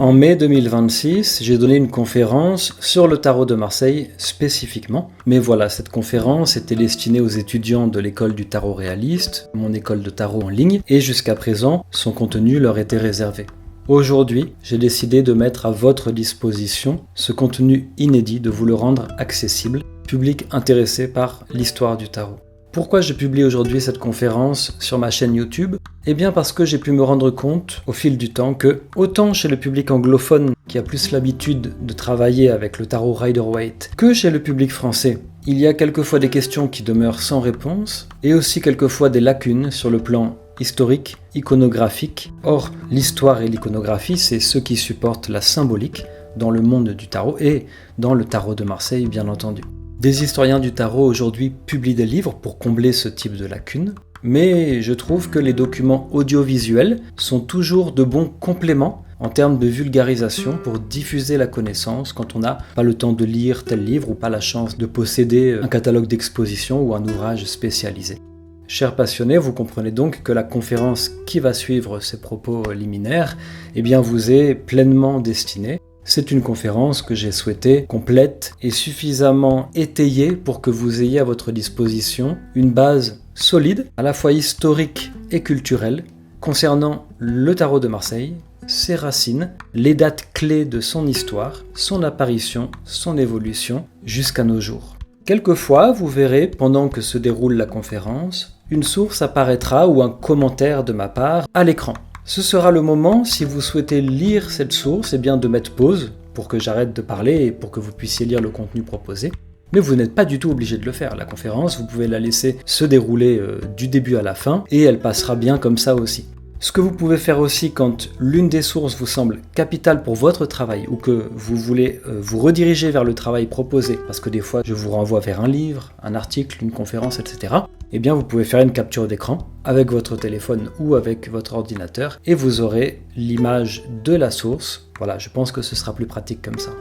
En mai 2026, j'ai donné une conférence sur le tarot de Marseille spécifiquement. Mais voilà, cette conférence était destinée aux étudiants de l'école du tarot réaliste, mon école de tarot en ligne, et jusqu'à présent, son contenu leur était réservé. Aujourd'hui, j'ai décidé de mettre à votre disposition ce contenu inédit, de vous le rendre accessible, public intéressé par l'histoire du tarot. Pourquoi je publie aujourd'hui cette conférence sur ma chaîne YouTube ? Eh bien parce que j'ai pu me rendre compte au fil du temps que, autant chez le public anglophone qui a plus l'habitude de travailler avec le tarot Rider-Waite, que chez le public français, il y a quelquefois des questions qui demeurent sans réponse, et aussi quelquefois des lacunes sur le plan historique, iconographique. Or, l'histoire et l'iconographie, c'est ce qui supportent la symbolique dans le monde du tarot et dans le tarot de Marseille, bien entendu. Des historiens du tarot aujourd'hui publient des livres pour combler ce type de lacunes, mais je trouve que les documents audiovisuels sont toujours de bons compléments en termes de vulgarisation pour diffuser la connaissance quand on n'a pas le temps de lire tel livre ou pas la chance de posséder un catalogue d'exposition ou un ouvrage spécialisé. Chers passionnés, vous comprenez donc que la conférence qui va suivre ces propos liminaires vous est pleinement destinée. C'est une conférence que j'ai souhaitée complète et suffisamment étayée pour que vous ayez à votre disposition une base solide, à la fois historique et culturelle, concernant le tarot de Marseille, ses racines, les dates clés de son histoire, son apparition, son évolution, jusqu'à nos jours. Quelquefois, vous verrez, pendant que se déroule la conférence, une source apparaîtra ou un commentaire de ma part à l'écran. Ce sera le moment, si vous souhaitez lire cette source, de mettre pause pour que j'arrête de parler et pour que vous puissiez lire le contenu proposé. Mais vous n'êtes pas du tout obligé de le faire. La conférence, vous pouvez la laisser se dérouler du début à la fin et elle passera bien comme ça aussi. Ce que vous pouvez faire aussi quand l'une des sources vous semble capitale pour votre travail ou que vous voulez vous rediriger vers le travail proposé, parce que des fois je vous renvoie vers un livre, un article, une conférence, etc. Vous pouvez faire une capture d'écran avec votre téléphone ou avec votre ordinateur et vous aurez l'image de la source. Voilà, je pense que ce sera plus pratique comme ça.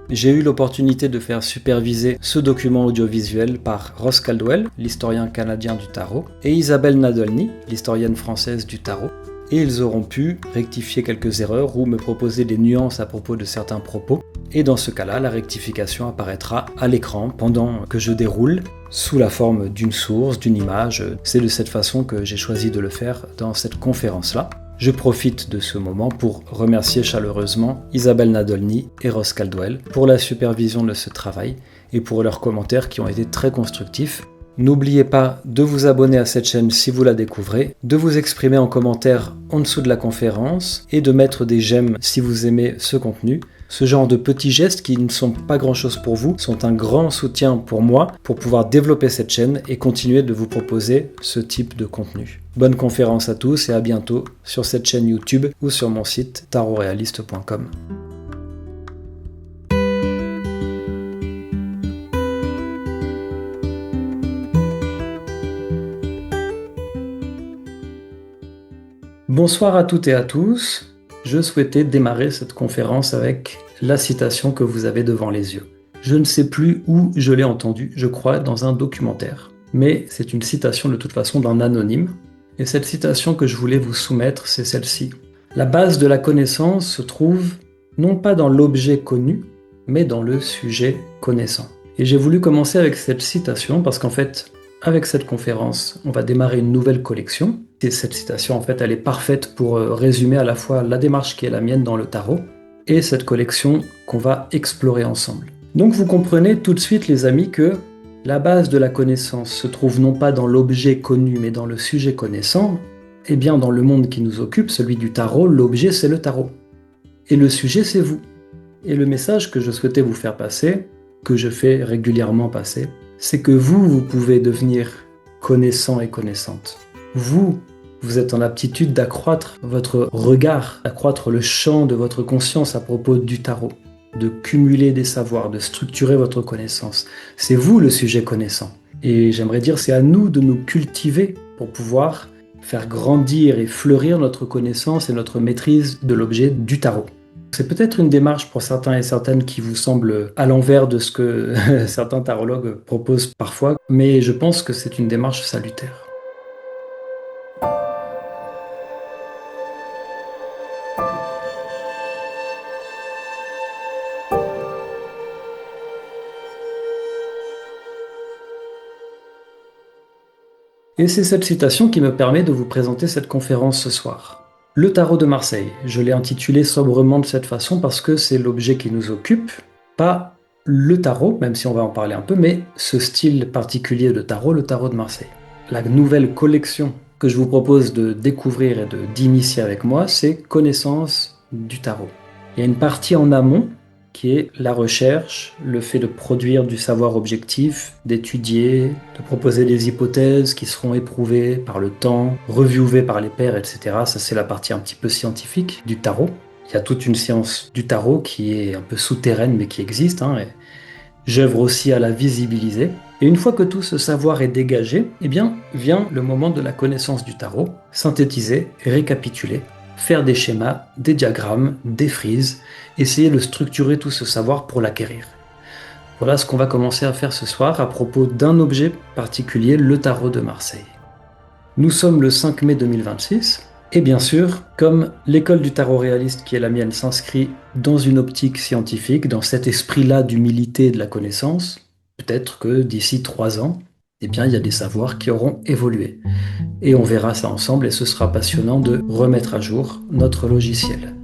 J'ai eu l'opportunité de faire superviser ce document audiovisuel par Ross Caldwell, l'historien canadien du tarot, et Isabelle Nadolny, l'historienne française du tarot, et ils auront pu rectifier quelques erreurs ou me proposer des nuances à propos de certains propos, et dans ce cas-là, la rectification apparaîtra à l'écran pendant que je déroule, sous la forme d'une source, d'une image. C'est de cette façon que j'ai choisi de le faire dans cette conférence-là. Je profite de ce moment pour remercier chaleureusement Isabelle Nadolny et Ross Caldwell pour la supervision de ce travail et pour leurs commentaires qui ont été très constructifs. N'oubliez pas de vous abonner à cette chaîne si vous la découvrez, de vous exprimer en commentaire en dessous de la conférence et de mettre des j'aime si vous aimez ce contenu. Ce genre de petits gestes qui ne sont pas grand-chose pour vous sont un grand soutien pour moi pour pouvoir développer cette chaîne et continuer de vous proposer ce type de contenu. Bonne conférence à tous et à bientôt sur cette chaîne YouTube ou sur mon site tarotrealiste.com. Bonsoir à toutes et à tous. Je souhaitais démarrer cette conférence avec la citation que vous avez devant les yeux. Je ne sais plus où je l'ai entendue, je crois dans un documentaire. Mais c'est une citation de toute façon d'un anonyme. Et cette citation que je voulais vous soumettre, c'est celle-ci. La base de la connaissance se trouve non pas dans l'objet connu, mais dans le sujet connaissant. Et j'ai voulu commencer avec cette citation parce qu'en fait, avec cette conférence, on va démarrer une nouvelle collection. Et cette citation, en fait, elle est parfaite pour résumer à la fois la démarche qui est la mienne dans le tarot et cette collection qu'on va explorer ensemble. Donc vous comprenez tout de suite, les amis, que la base de la connaissance se trouve non pas dans l'objet connu, mais dans le sujet connaissant. Eh bien, dans le monde qui nous occupe, celui du tarot, l'objet, c'est le tarot. Et le sujet, c'est vous. Et le message que je souhaitais vous faire passer, que je fais régulièrement passer, c'est que vous pouvez devenir connaissant et connaissante. Vous êtes en aptitude d'accroître votre regard, d'accroître le champ de votre conscience à propos du tarot, de cumuler des savoirs, de structurer votre connaissance. C'est vous le sujet connaissant. Et j'aimerais dire, c'est à nous de nous cultiver pour pouvoir faire grandir et fleurir notre connaissance et notre maîtrise de l'objet du tarot. C'est peut-être une démarche pour certains et certaines qui vous semble à l'envers de ce que certains tarologues proposent parfois, mais je pense que c'est une démarche salutaire. Et c'est cette citation qui me permet de vous présenter cette conférence ce soir. Le tarot de Marseille, je l'ai intitulé sobrement de cette façon parce que c'est l'objet qui nous occupe, pas le tarot, même si on va en parler un peu, mais ce style particulier de tarot, le tarot de Marseille. La nouvelle collection que je vous propose de découvrir et d'initier avec moi, c'est Connaissance du tarot. Il y a une partie en amont qui est la recherche, le fait de produire du savoir objectif, d'étudier, de proposer des hypothèses qui seront éprouvées par le temps, reviewées par les pairs, etc. Ça, c'est la partie un petit peu scientifique du tarot. Il y a toute une science du tarot qui est un peu souterraine, mais qui existe, et j'œuvre aussi à la visibiliser. Et une fois que tout ce savoir est dégagé, eh bien, vient le moment de la connaissance du tarot, synthétiser, récapituler, faire des schémas, des diagrammes, des frises, essayer de structurer tout ce savoir pour l'acquérir. Voilà ce qu'on va commencer à faire ce soir à propos d'un objet particulier, le tarot de Marseille. Nous sommes le 5 mai 2026, et bien sûr, comme l'école du tarot réaliste qui est la mienne s'inscrit dans une optique scientifique, dans cet esprit-là d'humilité et de la connaissance, peut-être que d'ici 3 ans, eh bien, il y a des savoirs qui auront évolué. Et on verra ça ensemble et ce sera passionnant de remettre à jour notre logiciel.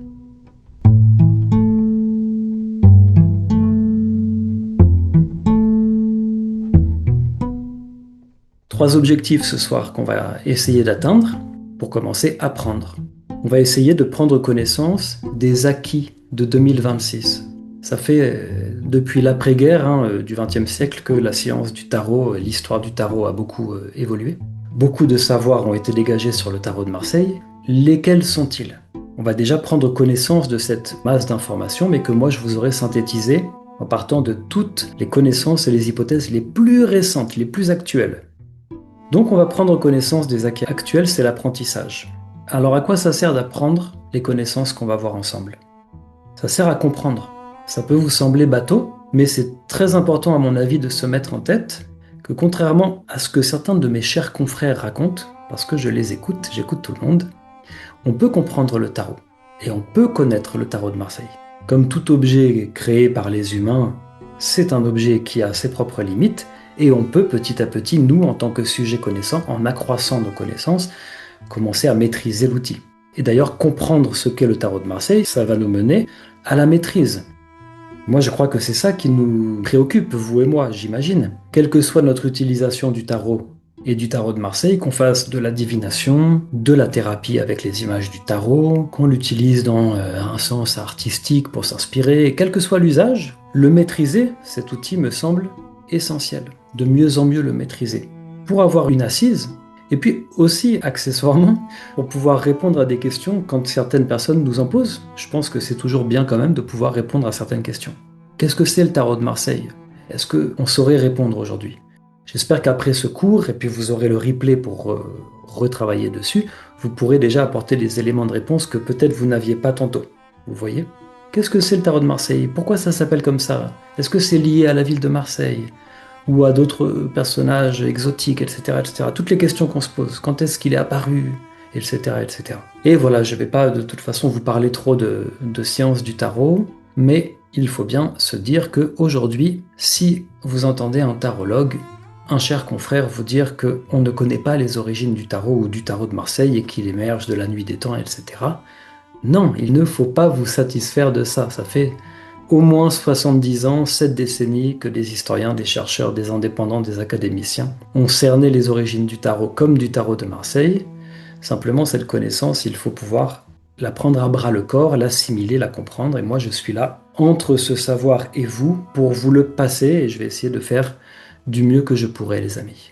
Trois objectifs ce soir qu'on va essayer d'atteindre. Pour commencer, apprendre. On va essayer de prendre connaissance des acquis de 2026. Ça fait depuis l'après-guerre du XXe siècle que la science du tarot, l'histoire du tarot a beaucoup évolué. Beaucoup de savoirs ont été dégagés sur le tarot de Marseille. Lesquels sont-ils? On va déjà prendre connaissance de cette masse d'informations, mais que moi je vous aurais synthétisé en partant de toutes les connaissances et les hypothèses les plus récentes, les plus actuelles. Donc on va prendre connaissance des acquis actuels, c'est l'apprentissage. Alors à quoi ça sert d'apprendre les connaissances qu'on va voir ensemble? Ça sert à comprendre. Ça peut vous sembler bateau, mais c'est très important à mon avis de se mettre en tête que contrairement à ce que certains de mes chers confrères racontent, parce que je les écoute, j'écoute tout le monde, on peut comprendre le tarot. Et on peut connaître le tarot de Marseille. Comme tout objet créé par les humains, c'est un objet qui a ses propres limites, et on peut petit à petit, nous, en tant que sujet connaissant, en accroissant nos connaissances, commencer à maîtriser l'outil. Et d'ailleurs, comprendre ce qu'est le tarot de Marseille, ça va nous mener à la maîtrise. Moi, je crois que c'est ça qui nous préoccupe, vous et moi, j'imagine. Quelle que soit notre utilisation du tarot et du tarot de Marseille, qu'on fasse de la divination, de la thérapie avec les images du tarot, qu'on l'utilise dans un sens artistique pour s'inspirer, quel que soit l'usage, le maîtriser, cet outil me semble essentiel, de mieux en mieux le maîtriser, pour avoir une assise, et puis aussi, accessoirement, pour pouvoir répondre à des questions quand certaines personnes nous en posent. Je pense que c'est toujours bien quand même de pouvoir répondre à certaines questions. Qu'est-ce que c'est le tarot de Marseille? Est-ce qu'on saurait répondre aujourd'hui? J'espère qu'après ce cours, et puis vous aurez le replay pour retravailler dessus, vous pourrez déjà apporter des éléments de réponse que peut-être vous n'aviez pas tantôt. Vous voyez? Qu'est-ce que c'est le tarot de Marseille? Pourquoi ça s'appelle comme ça? Est-ce que c'est lié à la ville de Marseille? Ou à d'autres personnages exotiques, etc., etc. Toutes les questions qu'on se pose. Quand est-ce qu'il est apparu? Etc., etc. Et voilà, je ne vais pas de toute façon vous parler trop de science du tarot, mais il faut bien se dire qu'aujourd'hui, si vous entendez un tarologue, un cher confrère vous dire qu'on ne connaît pas les origines du tarot ou du tarot de Marseille et qu'il émerge de la nuit des temps, etc., non, il ne faut pas vous satisfaire de ça. Ça fait au moins 70 ans, 7 décennies que des historiens, des chercheurs, des indépendants, des académiciens ont cerné les origines du tarot comme du tarot de Marseille. Simplement, cette connaissance, il faut pouvoir la prendre à bras le corps, l'assimiler, la comprendre. Et moi, je suis là, entre ce savoir et vous, pour vous le passer. Et je vais essayer de faire du mieux que je pourrai, les amis.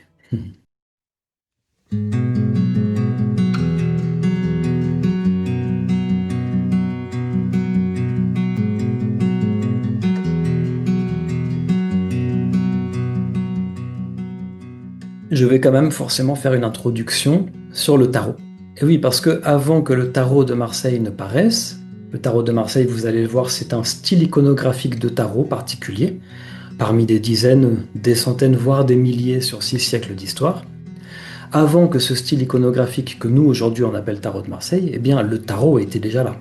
Je vais quand même forcément faire une introduction sur le tarot. Et oui, parce que avant que le tarot de Marseille ne paraisse, le tarot de Marseille, vous allez le voir, c'est un style iconographique de tarot particulier, parmi des dizaines, des centaines, voire des milliers sur 6 siècles d'histoire. Avant que ce style iconographique que nous aujourd'hui on appelle tarot de Marseille, eh bien le tarot était déjà là.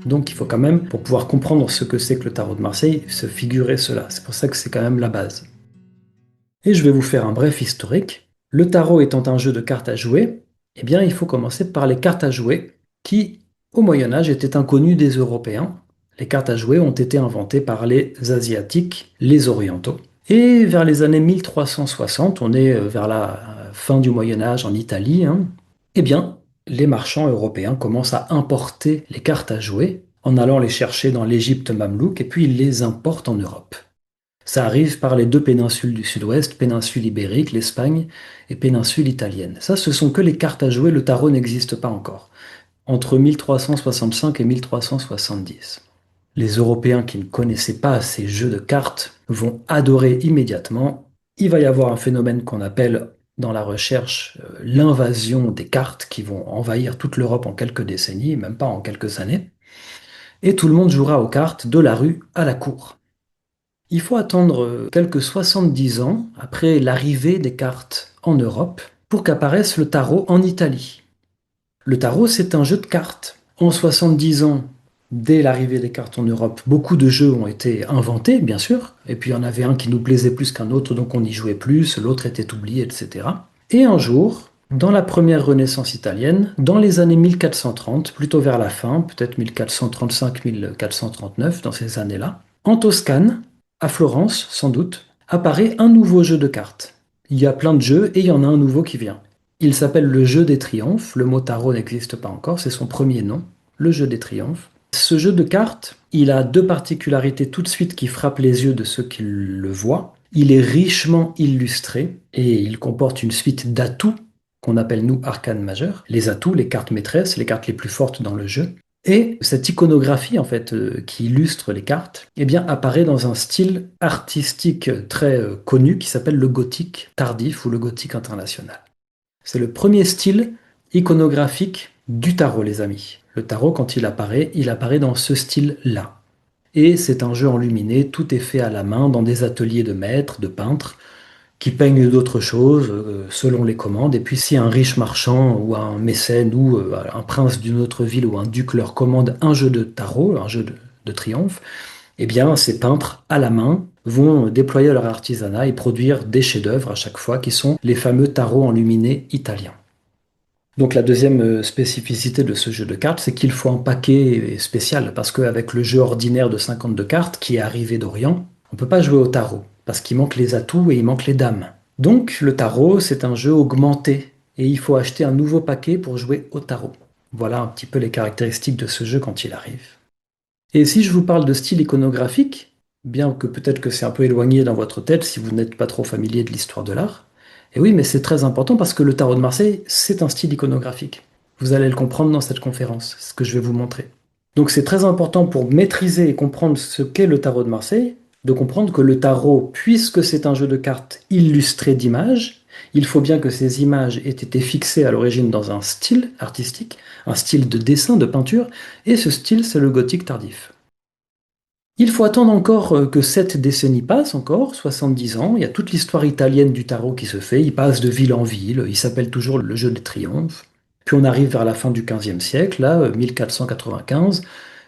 Donc il faut quand même, pour pouvoir comprendre ce que c'est que le tarot de Marseille, se figurer cela. C'est pour ça que c'est quand même la base. Et je vais vous faire un bref historique. Le tarot étant un jeu de cartes à jouer, eh bien, il faut commencer par les cartes à jouer qui, au Moyen Âge, étaient inconnues des Européens. Les cartes à jouer ont été inventées par les Asiatiques, les Orientaux. Et vers les années 1360, on est vers la fin du Moyen Âge en Italie, hein, eh bien, les marchands européens commencent à importer les cartes à jouer en allant les chercher dans l'Égypte mamelouk et puis ils les importent en Europe. Ça arrive par les deux péninsules du sud-ouest, péninsule ibérique, l'Espagne, et péninsule italienne. Ça, ce sont que les cartes à jouer, le tarot n'existe pas encore, entre 1365 et 1370. Les Européens qui ne connaissaient pas ces jeux de cartes vont adorer immédiatement. Il va y avoir un phénomène qu'on appelle dans la recherche l'invasion des cartes qui vont envahir toute l'Europe en quelques décennies, même pas en quelques années. Et tout le monde jouera aux cartes de la rue à la cour. Il faut attendre quelques 70 ans après l'arrivée des cartes en Europe pour qu'apparaisse le tarot en Italie. Le tarot, c'est un jeu de cartes. En 70 ans, dès l'arrivée des cartes en Europe, beaucoup de jeux ont été inventés, bien sûr, et puis il y en avait un qui nous plaisait plus qu'un autre, donc on y jouait plus, l'autre était oublié, etc. Et un jour, dans la première Renaissance italienne, dans les années 1430, plutôt vers la fin, peut-être 1435-1439, dans ces années-là, en Toscane, à Florence, sans doute, apparaît un nouveau jeu de cartes. Il y a plein de jeux et il y en a un nouveau qui vient. Il s'appelle le jeu des triomphes. Le mot tarot n'existe pas encore, c'est son premier nom, le jeu des triomphes. Ce jeu de cartes, il a deux particularités tout de suite qui frappent les yeux de ceux qui le voient. Il est richement illustré et il comporte une suite d'atouts qu'on appelle nous arcanes majeures. Les atouts, les cartes maîtresses, les cartes les plus fortes dans le jeu. Et cette iconographie, en fait, qui illustre les cartes, eh bien, apparaît dans un style artistique très connu qui s'appelle le gothique tardif ou le gothique international. C'est le premier style iconographique du tarot, les amis. Le tarot, quand il apparaît dans ce style-là. Et c'est un jeu enluminé, tout est fait à la main dans des ateliers de maîtres, de peintres, qui peignent d'autres choses selon les commandes. Et puis si un riche marchand ou un mécène ou un prince d'une autre ville ou un duc leur commande un jeu de tarot, un jeu de triomphe, eh bien ces peintres à la main vont déployer leur artisanat et produire des chefs-d'œuvre à chaque fois qui sont les fameux tarots enluminés italiens. Donc la deuxième spécificité de ce jeu de cartes, c'est qu'il faut un paquet spécial, parce qu'avec le jeu ordinaire de 52 cartes qui est arrivé d'Orient, on ne peut pas jouer au tarot, parce qu'il manque les atouts et il manque les dames. Donc le tarot, c'est un jeu augmenté, et il faut acheter un nouveau paquet pour jouer au tarot. Voilà un petit peu les caractéristiques de ce jeu quand il arrive. Et si je vous parle de style iconographique, bien que peut-être que c'est un peu éloigné dans votre tête si vous n'êtes pas trop familier de l'histoire de l'art, et oui, mais c'est très important parce que le tarot de Marseille, c'est un style iconographique. Vous allez le comprendre dans cette conférence, c'est ce que je vais vous montrer. Donc c'est très important pour maîtriser et comprendre ce qu'est le tarot de Marseille, de comprendre que le tarot, puisque c'est un jeu de cartes illustré d'images, il faut bien que ces images aient été fixées à l'origine dans un style artistique, un style de dessin, de peinture, et ce style, c'est le gothique tardif. Il faut attendre encore que 7 décennies passent, encore 70 ans. Il y a toute l'histoire italienne du tarot qui se fait. Il passe de ville en ville. Il s'appelle toujours le jeu des triomphes. Puis on arrive vers la fin du XVe siècle, là, 1495.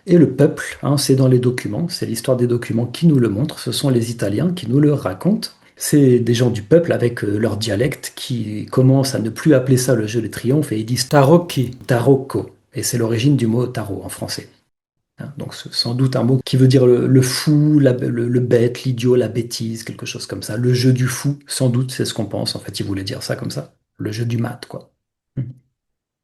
Et le peuple, hein, c'est dans les documents. C'est l'histoire des documents qui nous le montre. Ce sont les Italiens qui nous le racontent. C'est des gens du peuple avec leur dialecte qui commencent à ne plus appeler ça le jeu des triomphes et ils disent tarocchi, tarocco. Et c'est l'origine du mot tarot en français. Donc sans doute un mot qui veut dire le fou, le bête, l'idiot, la bêtise, quelque chose comme ça. Le jeu du fou, sans doute, c'est ce qu'on pense. En fait, il voulait dire ça comme ça. Le jeu du mat, quoi.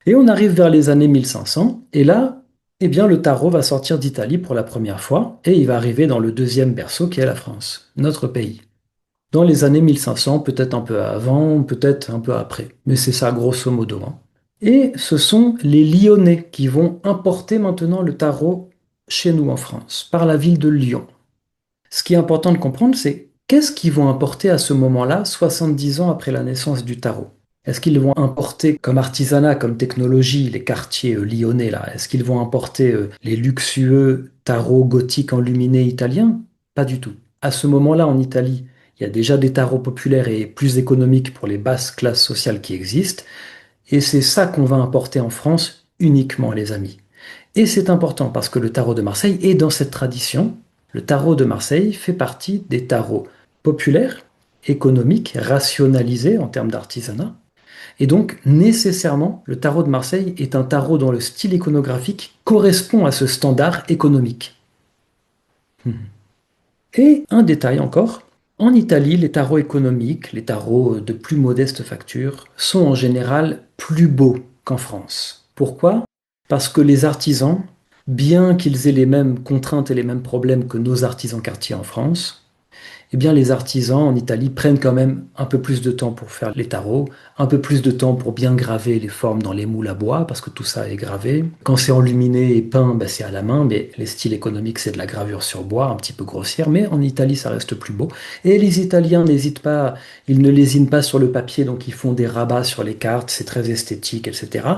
Et on arrive vers les années 1500, et là, eh bien, le tarot va sortir d'Italie pour la première fois, et il va arriver dans le deuxième berceau qui est la France, notre pays. Dans les années 1500, peut-être un peu avant, peut-être un peu après. Mais c'est ça, grosso modo, hein. Et ce sont les Lyonnais qui vont importer maintenant le tarot chez nous en France, par la ville de Lyon. Ce qui est important de comprendre, c'est qu'est-ce qu'ils vont importer à ce moment-là, 70 ans après la naissance du tarot? Est-ce qu'ils vont importer comme artisanat, comme technologie, les quartiers lyonnais là? Est-ce qu'ils vont importer les luxueux tarots gothiques enluminés italiens? Pas du tout. À ce moment-là, en Italie, il y a déjà des tarots populaires et plus économiques pour les basses classes sociales qui existent. Et c'est ça qu'on va importer en France uniquement, les amis. Et c'est important parce que le tarot de Marseille est dans cette tradition. Le tarot de Marseille fait partie des tarots populaires économique, rationalisé en termes d'artisanat. Et donc, nécessairement, le tarot de Marseille est un tarot dont le style iconographique correspond à ce standard économique. Et un détail encore, en Italie, les tarots économiques, les tarots de plus modeste facture, sont en général plus beaux qu'en France. Pourquoi? Parce que les artisans, bien qu'ils aient les mêmes contraintes et les mêmes problèmes que nos artisans quartiers en France, eh bien les artisans en Italie prennent quand même un peu plus de temps pour faire les tarots, un peu plus de temps pour bien graver les formes dans les moules à bois, parce que tout ça est gravé. Quand c'est enluminé et peint, ben c'est à la main, mais les styles économiques, c'est de la gravure sur bois, un petit peu grossière, mais en Italie, ça reste plus beau. Et les Italiens n'hésitent pas, ils ne lésinent pas sur le papier, donc ils font des rabats sur les cartes, c'est très esthétique, etc.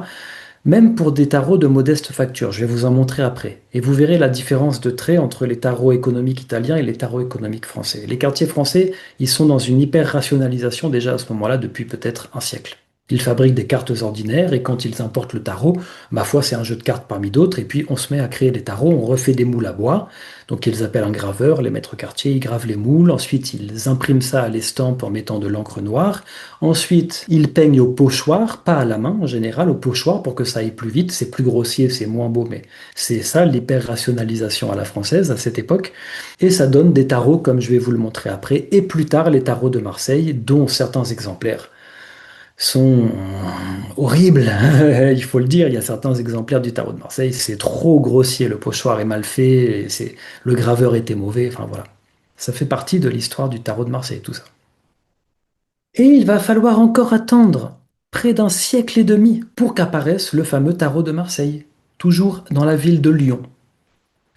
Même pour des tarots de modeste facture, je vais vous en montrer après. Et vous verrez la différence de trait entre les tarots économiques italiens et les tarots économiques français. Les quartiers français, ils sont dans une hyper-rationalisation déjà à ce moment-là depuis peut-être un siècle. Ils fabriquent des cartes ordinaires et quand ils importent le tarot, ma foi, c'est un jeu de cartes parmi d'autres. Et puis on se met à créer des tarots, on refait des moules à bois. Donc ils appellent un graveur, les maîtres quartiers, ils gravent les moules. Ensuite, ils impriment ça à l'estampe en mettant de l'encre noire. Ensuite, ils peignent au pochoir, pas à la main en général, au pochoir pour que ça aille plus vite. C'est plus grossier, c'est moins beau, mais c'est ça l'hyper-rationalisation à la française à cette époque. Et ça donne des tarots comme je vais vous le montrer après. Et plus tard, les tarots de Marseille, dont certains exemplaires sont horribles, il faut le dire. Il y a certains exemplaires du tarot de Marseille, c'est trop grossier, le pochoir est mal fait, le graveur était mauvais, enfin voilà. Ça fait partie de l'histoire du tarot de Marseille, tout ça. Et il va falloir encore attendre près d'un siècle et demi pour qu'apparaisse le fameux tarot de Marseille, toujours dans la ville de Lyon.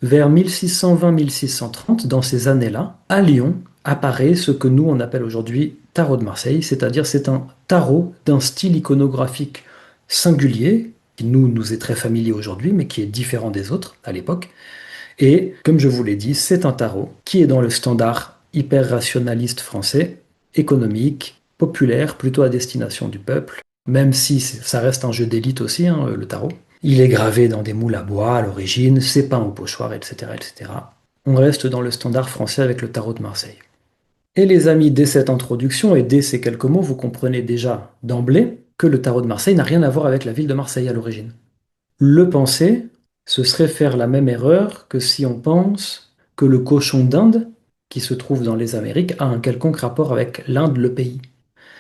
Vers 1620-1630, dans ces années-là, à Lyon, apparaît ce que nous on appelle aujourd'hui tarot de Marseille, c'est-à-dire c'est un tarot d'un style iconographique singulier, qui nous est très familier aujourd'hui, mais qui est différent des autres à l'époque. Et comme je vous l'ai dit, c'est un tarot qui est dans le standard hyper-rationaliste français, économique, populaire, plutôt à destination du peuple, même si ça reste un jeu d'élite aussi, hein, le tarot. Il est gravé dans des moules à bois à l'origine, c'est peint au pochoir, etc., etc. On reste dans le standard français avec le tarot de Marseille. Et les amis, dès cette introduction et dès ces quelques mots, vous comprenez déjà d'emblée que le tarot de Marseille n'a rien à voir avec la ville de Marseille à l'origine. Le penser, ce serait faire la même erreur que si on pense que le cochon d'Inde, qui se trouve dans les Amériques, a un quelconque rapport avec l'Inde, le pays.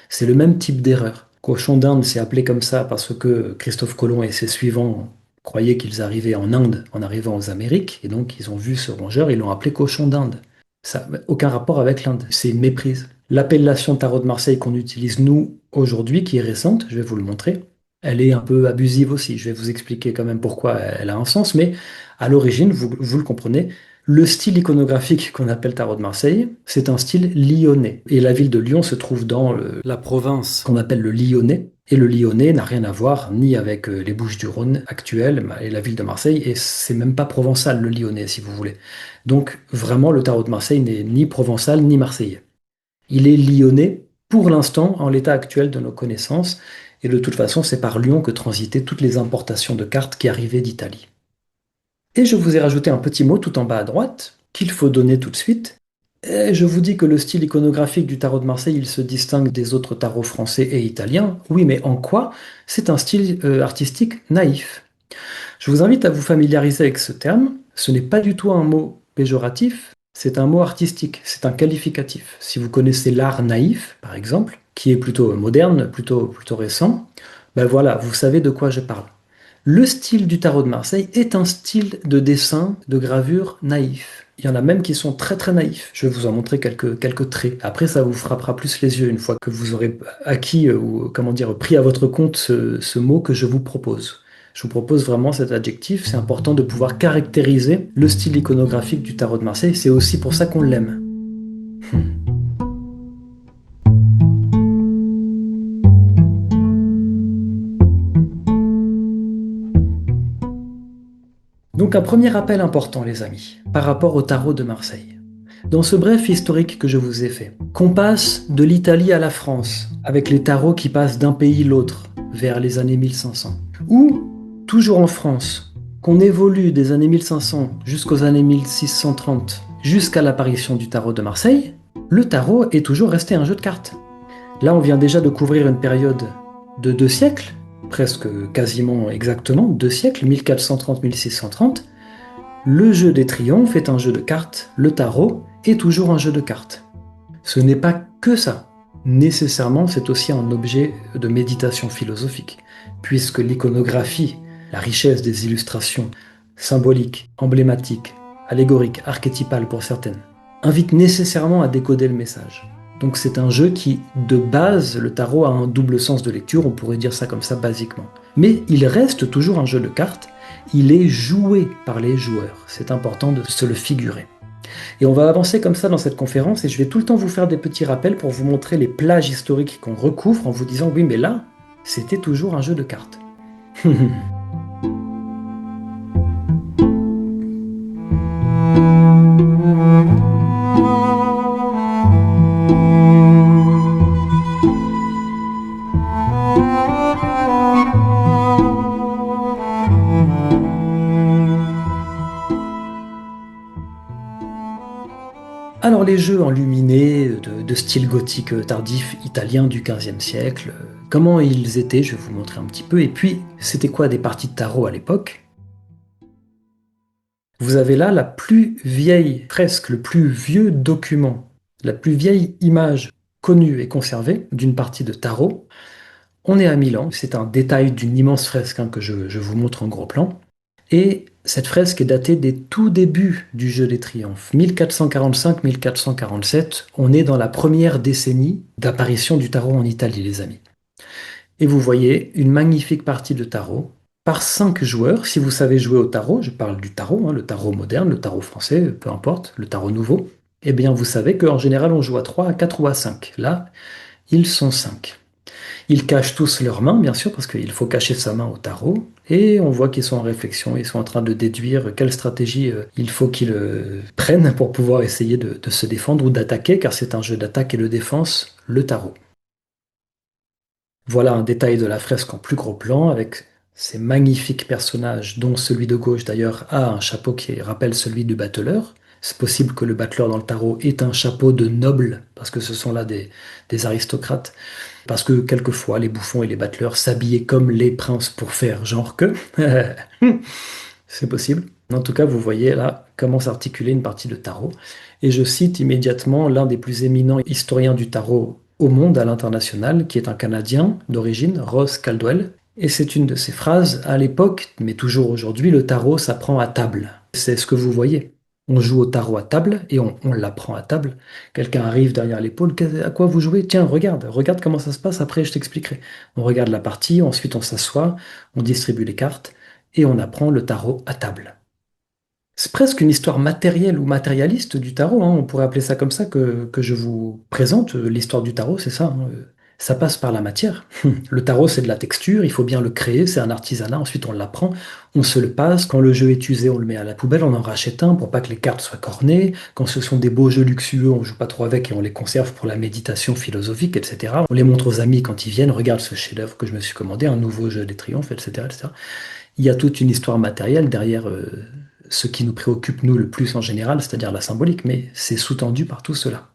C'est le même type d'erreur. Cochon d'Inde, c'est appelé comme ça parce que Christophe Colomb et ses suivants croyaient qu'ils arrivaient en Inde en arrivant aux Amériques, et donc ils ont vu ce rongeur, ils l'ont appelé cochon d'Inde. Ça n'a aucun rapport avec l'Inde, c'est une méprise. L'appellation tarot de Marseille qu'on utilise nous aujourd'hui, qui est récente, je vais vous le montrer, elle est un peu abusive aussi. Je vais vous expliquer quand même pourquoi elle a un sens, mais à l'origine, vous le comprenez, le style iconographique qu'on appelle tarot de Marseille, c'est un style lyonnais. Et la ville de Lyon se trouve dans la province qu'on appelle le Lyonnais. Et le Lyonnais n'a rien à voir ni avec les Bouches-du-Rhône actuelles et la ville de Marseille, et c'est même pas provençal le Lyonnais si vous voulez. Donc vraiment, le tarot de Marseille n'est ni provençal ni marseillais. Il est lyonnais pour l'instant en l'état actuel de nos connaissances, et de toute façon, c'est par Lyon que transitaient toutes les importations de cartes qui arrivaient d'Italie. Et je vous ai rajouté un petit mot tout en bas à droite, qu'il faut donner tout de suite. Et je vous dis que le style iconographique du tarot de Marseille, il se distingue des autres tarots français et italiens. Oui, mais en quoi? C'est un style artistique naïf. Je vous invite à vous familiariser avec ce terme. Ce n'est pas du tout un mot péjoratif, c'est un mot artistique, c'est un qualificatif. Si vous connaissez l'art naïf, par exemple, qui est plutôt moderne, plutôt récent, ben voilà, vous savez de quoi je parle. Le style du tarot de Marseille est un style de dessin, de gravure naïf. Il y en a même qui sont très très naïfs. Je vais vous en montrer quelques traits. Après, ça vous frappera plus les yeux une fois que vous aurez acquis ou comment dire pris à votre compte ce mot que je vous propose. Je vous propose vraiment cet adjectif. C'est important de pouvoir caractériser le style iconographique du tarot de Marseille. C'est aussi pour ça qu'on l'aime. Donc un premier rappel important les amis, par rapport au tarot de Marseille. Dans ce bref historique que je vous ai fait, qu'on passe de l'Italie à la France, avec les tarots qui passent d'un pays à l'autre, vers les années 1500, ou, toujours en France, qu'on évolue des années 1500 jusqu'aux années 1630, jusqu'à l'apparition du tarot de Marseille, le tarot est toujours resté un jeu de cartes. Là, on vient déjà de couvrir une période de 2 siècles, presque quasiment exactement 2 siècles, 1430-1630. Le jeu des triomphes est un jeu de cartes, le tarot est toujours un jeu de cartes. Ce n'est pas que ça. Nécessairement, c'est aussi un objet de méditation philosophique, puisque l'iconographie, la richesse des illustrations symboliques, emblématiques, allégoriques, archétypales pour certaines, invite nécessairement à décoder le message. Donc c'est un jeu qui, de base, le tarot a un double sens de lecture, on pourrait dire ça comme ça basiquement. Mais il reste toujours un jeu de cartes, il est joué par les joueurs, c'est important de se le figurer. Et on va avancer comme ça dans cette conférence et je vais tout le temps vous faire des petits rappels pour vous montrer les plages historiques qu'on recouvre en vous disant oui mais là, c'était toujours un jeu de cartes. Alors les jeux enluminés de style gothique tardif italien du XVe siècle, comment ils étaient, je vais vous montrer un petit peu, et puis c'était quoi des parties de tarot à l'époque? Vous avez là la plus vieille fresque, le plus vieux document, la plus vieille image connue et conservée d'une partie de tarot. On est à Milan, c'est un détail d'une immense fresque que je vous montre en gros plan. Et cette fresque est datée des tout débuts du jeu des triomphes, 1445-1447. On est dans la première décennie d'apparition du tarot en Italie, les amis. Et vous voyez une magnifique partie de tarot par 5 joueurs. Si vous savez jouer au tarot, je parle du tarot, le tarot moderne, le tarot français, peu importe, le tarot nouveau, eh bien vous savez qu'en général on joue à 3, à 4 ou à 5. Là, ils sont 5. Ils cachent tous leurs mains, bien sûr, parce qu'il faut cacher sa main au tarot. Et on voit qu'ils sont en réflexion, ils sont en train de déduire quelle stratégie il faut qu'ils prennent pour pouvoir essayer de se défendre ou d'attaquer, car c'est un jeu d'attaque et de défense, le tarot. Voilà un détail de la fresque en plus gros plan, avec ces magnifiques personnages, dont celui de gauche d'ailleurs a un chapeau qui rappelle celui du battleur. C'est possible que le battleur dans le tarot ait un chapeau de noble, parce que ce sont là des aristocrates. Parce que quelquefois, les bouffons et les battleurs s'habillaient comme les princes pour faire genre que. C'est possible. En tout cas, vous voyez là comment s'articuler une partie de tarot. Et je cite immédiatement l'un des plus éminents historiens du tarot au monde, à l'international, qui est un Canadien d'origine, Ross Caldwell. Et c'est une de ses phrases, à l'époque, mais toujours aujourd'hui, le tarot s'apprend à table. C'est ce que vous voyez. On joue au tarot à table et on l'apprend à table. Quelqu'un arrive derrière l'épaule, à quoi vous jouez? Tiens, regarde comment ça se passe, après je t'expliquerai. On regarde la partie, ensuite on s'assoit, on distribue les cartes et on apprend le tarot à table. C'est presque une histoire matérielle ou matérialiste du tarot, on pourrait appeler ça comme ça que je vous présente. L'histoire du tarot, c'est ça. Ça passe par la matière. Le tarot, c'est de la texture, il faut bien le créer, c'est un artisanat, ensuite on l'apprend, on se le passe, quand le jeu est usé, on le met à la poubelle, on en rachète un pour pas que les cartes soient cornées, quand ce sont des beaux jeux luxueux, on joue pas trop avec et on les conserve pour la méditation philosophique, etc. On les montre aux amis quand ils viennent, regarde ce chef-d'œuvre que je me suis commandé, un nouveau jeu des triomphes, etc., etc. Il y a toute une histoire matérielle derrière ce qui nous préoccupe nous le plus en général, c'est-à-dire la symbolique, mais c'est sous-tendu par tout cela.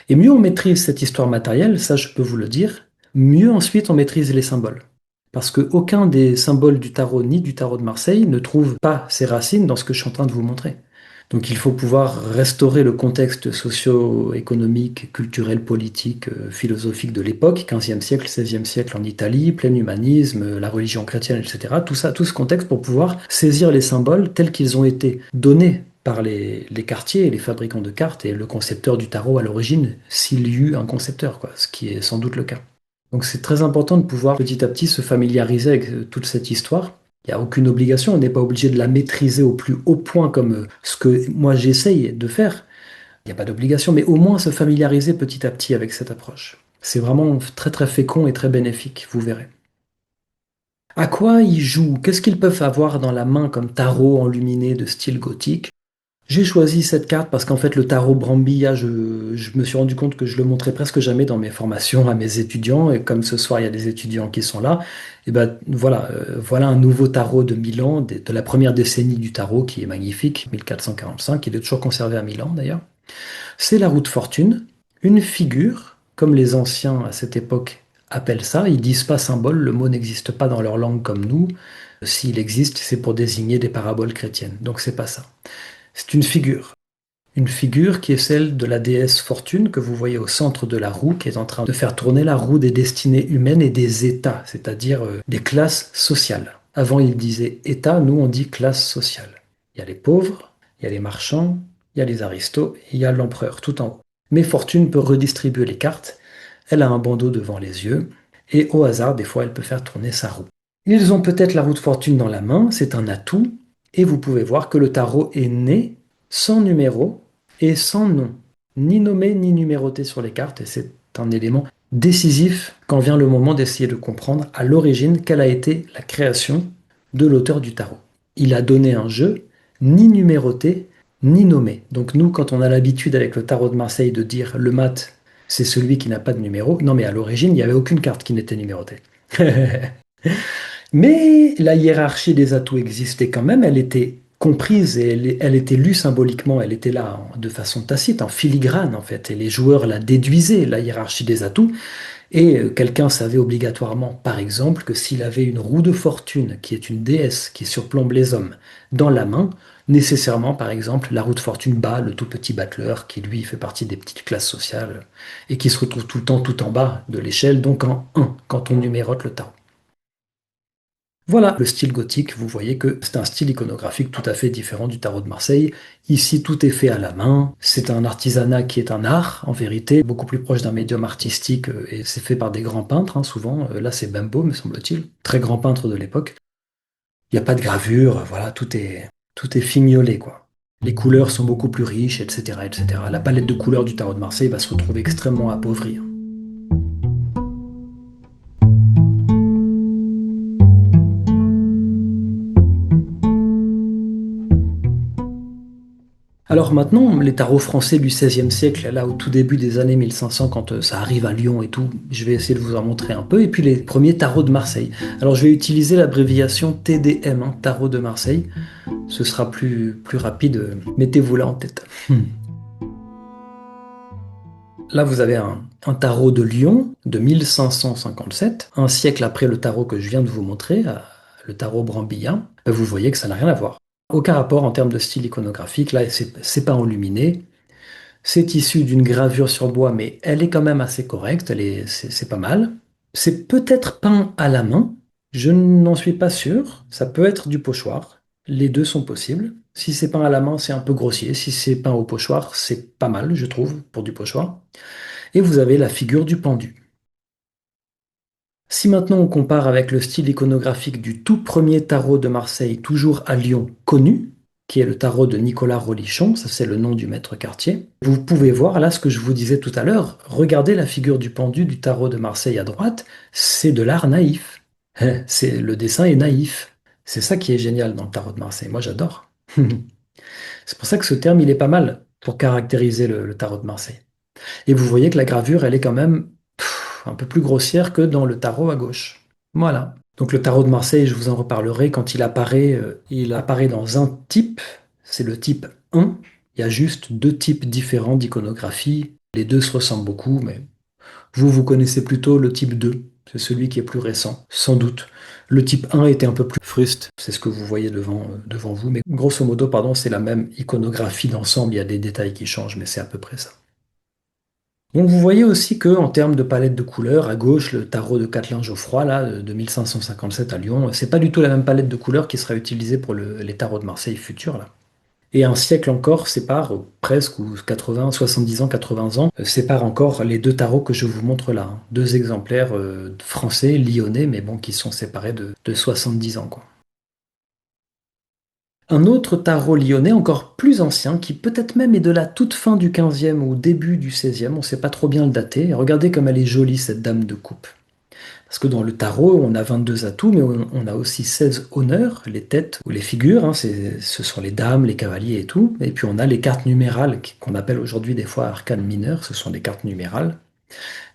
Et mieux on maîtrise cette histoire matérielle, ça je peux vous le dire, mieux ensuite on maîtrise les symboles. Parce qu'aucun des symboles du tarot ni du tarot de Marseille ne trouve pas ses racines dans ce que je suis en train de vous montrer. Donc il faut pouvoir restaurer le contexte socio-économique, culturel, politique, philosophique de l'époque, 15e siècle, 16e siècle en Italie, plein humanisme, la religion chrétienne, etc. Tout ça, tout ce contexte pour pouvoir saisir les symboles tels qu'ils ont été donnés par les cartiers et les fabricants de cartes et le concepteur du tarot à l'origine, s'il y eut un concepteur, ce qui est sans doute le cas. Donc c'est très important de pouvoir petit à petit se familiariser avec toute cette histoire. Il n'y a aucune obligation, on n'est pas obligé de la maîtriser au plus haut point comme ce que moi j'essaye de faire. Il n'y a pas d'obligation, mais au moins se familiariser petit à petit avec cette approche. C'est vraiment très très fécond et très bénéfique, vous verrez. À quoi ils jouent? Qu'est-ce qu'ils peuvent avoir dans la main comme tarot enluminé de style gothique? J'ai choisi cette carte parce qu'en fait le tarot Brambilla, je me suis rendu compte que je le montrais presque jamais dans mes formations à mes étudiants, et comme ce soir il y a des étudiants qui sont là, et ben voilà, voilà un nouveau tarot de Milan, de la première décennie du tarot qui est magnifique, 1445, il est toujours conservé à Milan d'ailleurs. C'est la roue de fortune, une figure, comme les anciens à cette époque appellent ça. Ils disent pas symbole, le mot n'existe pas dans leur langue comme nous. S'il existe, c'est pour désigner des paraboles chrétiennes. Donc c'est pas ça. C'est une figure. Une figure qui est celle de la déesse Fortune que vous voyez au centre de la roue, qui est en train de faire tourner la roue des destinées humaines et des états, c'est-à-dire des classes sociales. Avant, il disait état, nous on dit classe sociale. Il y a les pauvres, il y a les marchands, il y a les aristos, et il y a l'empereur tout en haut. Mais Fortune peut redistribuer les cartes, elle a un bandeau devant les yeux, et au hasard, des fois, elle peut faire tourner sa roue. Ils ont peut-être la roue de Fortune dans la main, c'est un atout, et vous pouvez voir que le tarot est né sans numéro et sans nom, ni nommé ni numéroté sur les cartes, et c'est un élément décisif quand vient le moment d'essayer de comprendre à l'origine quelle a été la création de l'auteur du tarot. Il a donné un jeu ni numéroté ni nommé. Donc nous, quand on a l'habitude avec le tarot de Marseille de dire le mat, c'est celui qui n'a pas de numéro, non mais à l'origine, il n'y avait aucune carte qui n'était numérotée. Mais la hiérarchie des atouts existait quand même, elle était comprise et elle était lue symboliquement, elle était là de façon tacite, en filigrane en fait, et les joueurs la déduisaient, la hiérarchie des atouts, et quelqu'un savait obligatoirement, par exemple, que s'il avait une roue de fortune, qui est une déesse qui surplombe les hommes, dans la main, nécessairement, par exemple, la roue de fortune bat le tout petit battleur, qui lui fait partie des petites classes sociales, et qui se retrouve tout le temps tout en bas de l'échelle, donc en 1, quand on numérote le tarot. Voilà, le style gothique, vous voyez que c'est un style iconographique tout à fait différent du tarot de Marseille. Ici, tout est fait à la main. C'est un artisanat qui est un art, en vérité, beaucoup plus proche d'un médium artistique, et c'est fait par des grands peintres, hein, souvent. Là, c'est Bembo, me semble-t-il, très grand peintre de l'époque. Il n'y a pas de gravure, voilà, tout est fignolé, quoi. Les couleurs sont beaucoup plus riches, etc., etc. La palette de couleurs du tarot de Marseille va se retrouver extrêmement appauvrie. Alors maintenant, les tarots français du XVIe siècle, là au tout début des années 1500, quand ça arrive à Lyon et tout, je vais essayer de vous en montrer un peu. Et puis les premiers tarots de Marseille. Alors je vais utiliser l'abréviation TDM, hein, tarot de Marseille. Ce sera plus rapide, mettez-vous là en tête. Là, vous avez un tarot de Lyon de 1557, un siècle après le tarot que je viens de vous montrer, le tarot Brambilla. Vous voyez que ça n'a rien à voir. Aucun rapport en termes de style iconographique. Là, c'est pas enluminé. C'est issu d'une gravure sur bois, mais elle est quand même assez correcte. C'est pas mal. C'est peut-être peint à la main. Je n'en suis pas sûr. Ça peut être du pochoir. Les deux sont possibles. Si c'est peint à la main, c'est un peu grossier. Si c'est peint au pochoir, c'est pas mal, je trouve, pour du pochoir. Et vous avez la figure du pendu. Si maintenant on compare avec le style iconographique du tout premier tarot de Marseille, toujours à Lyon, connu, qui est le tarot de Nicolas Rolichon, ça c'est le nom du maître Cartier, vous pouvez voir là ce que je vous disais tout à l'heure, regardez la figure du pendu du tarot de Marseille à droite, c'est de l'art naïf. Le dessin est naïf. C'est ça qui est génial dans le tarot de Marseille, moi j'adore. C'est pour ça que ce terme il est pas mal pour caractériser le tarot de Marseille. Et vous voyez que la gravure, elle est quand même un peu plus grossière que dans le tarot à gauche. Voilà. Donc le tarot de Marseille, je vous en reparlerai quand il apparaît dans un type, c'est le type 1. Il y a juste deux types différents d'iconographie. Les deux se ressemblent beaucoup, mais vous connaissez plutôt le type 2. C'est celui qui est plus récent, sans doute. Le type 1 était un peu plus fruste, c'est ce que vous voyez devant vous, mais grosso modo, pardon, c'est la même iconographie d'ensemble, il y a des détails qui changent, mais c'est à peu près ça. Donc vous voyez aussi que en termes de palette de couleurs, à gauche, le tarot de Catelin Geoffroy, là, de 1557 à Lyon, c'est pas du tout la même palette de couleurs qui sera utilisée pour les tarots de Marseille futurs, là. Et un siècle encore sépare, presque, ou 80, 70 ans, 80 ans, sépare encore les deux tarots que je vous montre là, hein. Deux exemplaires français, lyonnais, mais bon, qui sont séparés de 70 ans, quoi. Un autre tarot lyonnais encore plus ancien, qui peut-être même est de la toute fin du XVe ou début du XVIe, on ne sait pas trop bien le dater. Et regardez comme elle est jolie cette dame de coupe. Parce que dans le tarot, on a 22 atouts, mais on a aussi 16 honneurs, les têtes ou les figures, hein, ce sont les dames, les cavaliers et tout. Et puis on a les cartes numérales, qu'on appelle aujourd'hui des fois arcanes mineures, ce sont des cartes numérales.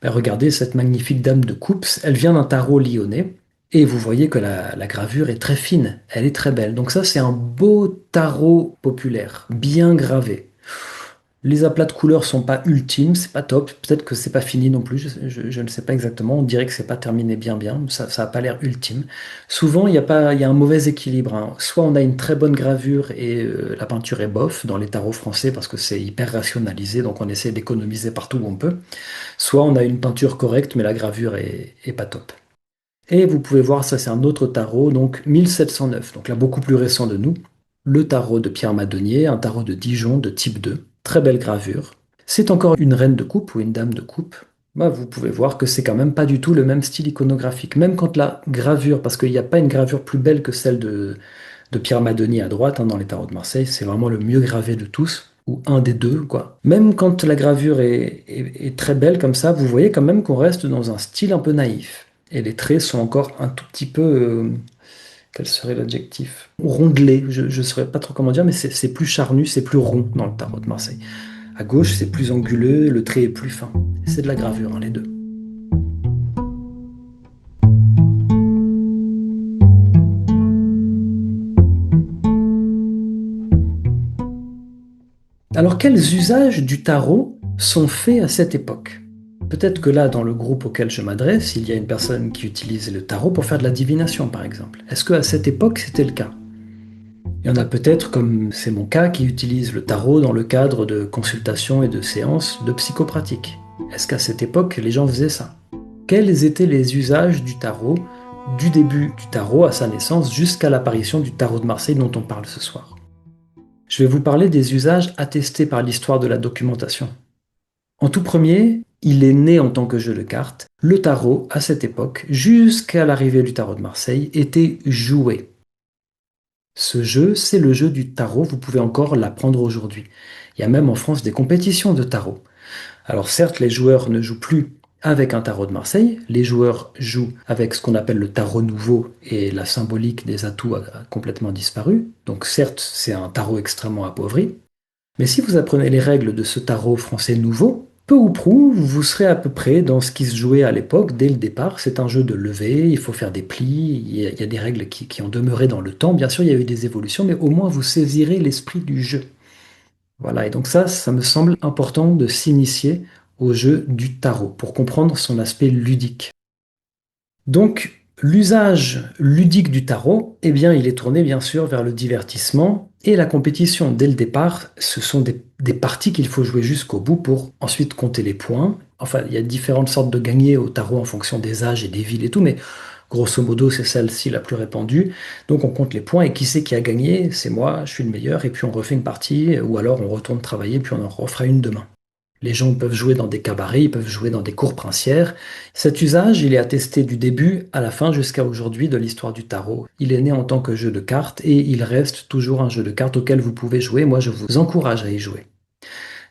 Ben, regardez cette magnifique dame de coupe, elle vient d'un tarot lyonnais. Et vous voyez que la gravure est très fine, elle est très belle. Donc ça, c'est un beau tarot populaire, bien gravé. Les aplats de couleurs sont pas ultimes, c'est pas top. Peut-être que c'est pas fini non plus, je ne sais pas exactement. On dirait que c'est pas terminé bien. Ça a pas l'air ultime. Souvent, il y a pas, il y a un mauvais équilibre, hein. Soit on a une très bonne gravure et la peinture est bof dans les tarots français parce que c'est hyper rationalisé, donc on essaie d'économiser partout où on peut. Soit on a une peinture correcte, mais la gravure est pas top. Et vous pouvez voir, ça c'est un autre tarot, donc 1709, donc là beaucoup plus récent de nous. Le tarot de Pierre Madonier, un tarot de Dijon de type 2, très belle gravure. C'est encore une reine de coupe ou une dame de coupe. Bah, vous pouvez voir que c'est quand même pas du tout le même style iconographique. Même quand la gravure, parce qu'il n'y a pas une gravure plus belle que celle de Pierre Madonier à droite, hein, dans les tarots de Marseille, c'est vraiment le mieux gravé de tous, ou un des deux, quoi. Même quand la gravure est très belle comme ça, vous voyez quand même qu'on reste dans un style un peu naïf. Et les traits sont encore un tout petit peu, quel serait l'adjectif? Rondelés, je ne saurais pas trop comment dire, mais c'est plus charnu, c'est plus rond dans le tarot de Marseille. À gauche, c'est plus anguleux, le trait est plus fin. C'est de la gravure, hein, les deux. Alors, quels usages du tarot sont faits à cette époque? Peut-être que là, dans le groupe auquel je m'adresse, il y a une personne qui utilise le tarot pour faire de la divination, par exemple. Est-ce qu'à cette époque, c'était le cas? Il y en a peut-être, comme c'est mon cas, qui utilisent le tarot dans le cadre de consultations et de séances de psychopratique. Est-ce qu'à cette époque, les gens faisaient ça? Quels étaient les usages du tarot, du début du tarot à sa naissance jusqu'à l'apparition du tarot de Marseille dont on parle ce soir? Je vais vous parler des usages attestés par l'histoire de la documentation. En tout premier, il est né en tant que jeu de cartes. Le tarot, à cette époque, jusqu'à l'arrivée du tarot de Marseille, était joué. Ce jeu, c'est le jeu du tarot, vous pouvez encore l'apprendre aujourd'hui. Il y a même en France des compétitions de tarot. Alors certes, les joueurs ne jouent plus avec un tarot de Marseille, les joueurs jouent avec ce qu'on appelle le tarot nouveau et la symbolique des atouts a complètement disparu. Donc certes, c'est un tarot extrêmement appauvri, mais si vous apprenez les règles de ce tarot français nouveau, peu ou prou, vous serez à peu près dans ce qui se jouait à l'époque dès le départ. C'est un jeu de levée, il faut faire des plis, il y a des règles qui ont demeuré dans le temps. Bien sûr, il y a eu des évolutions, mais au moins vous saisirez l'esprit du jeu. Voilà, et donc ça me semble important de s'initier au jeu du tarot pour comprendre son aspect ludique. Donc, l'usage ludique du tarot, eh bien, il est tourné bien sûr vers le divertissement et la compétition. Dès le départ, ce sont des parties qu'il faut jouer jusqu'au bout pour ensuite compter les points. Enfin, il y a différentes sortes de gagnés au tarot en fonction des âges et des villes et tout, mais grosso modo, c'est celle-ci la plus répandue. Donc, on compte les points et qui c'est qui a gagné? C'est moi, je suis le meilleur, et puis on refait une partie, ou alors on retourne travailler, puis on en refera une demain. Les gens peuvent jouer dans des cabarets, ils peuvent jouer dans des cours princières. Cet usage, il est attesté du début à la fin jusqu'à aujourd'hui de l'histoire du tarot. Il est né en tant que jeu de cartes et il reste toujours un jeu de cartes auquel vous pouvez jouer. Moi, je vous encourage à y jouer.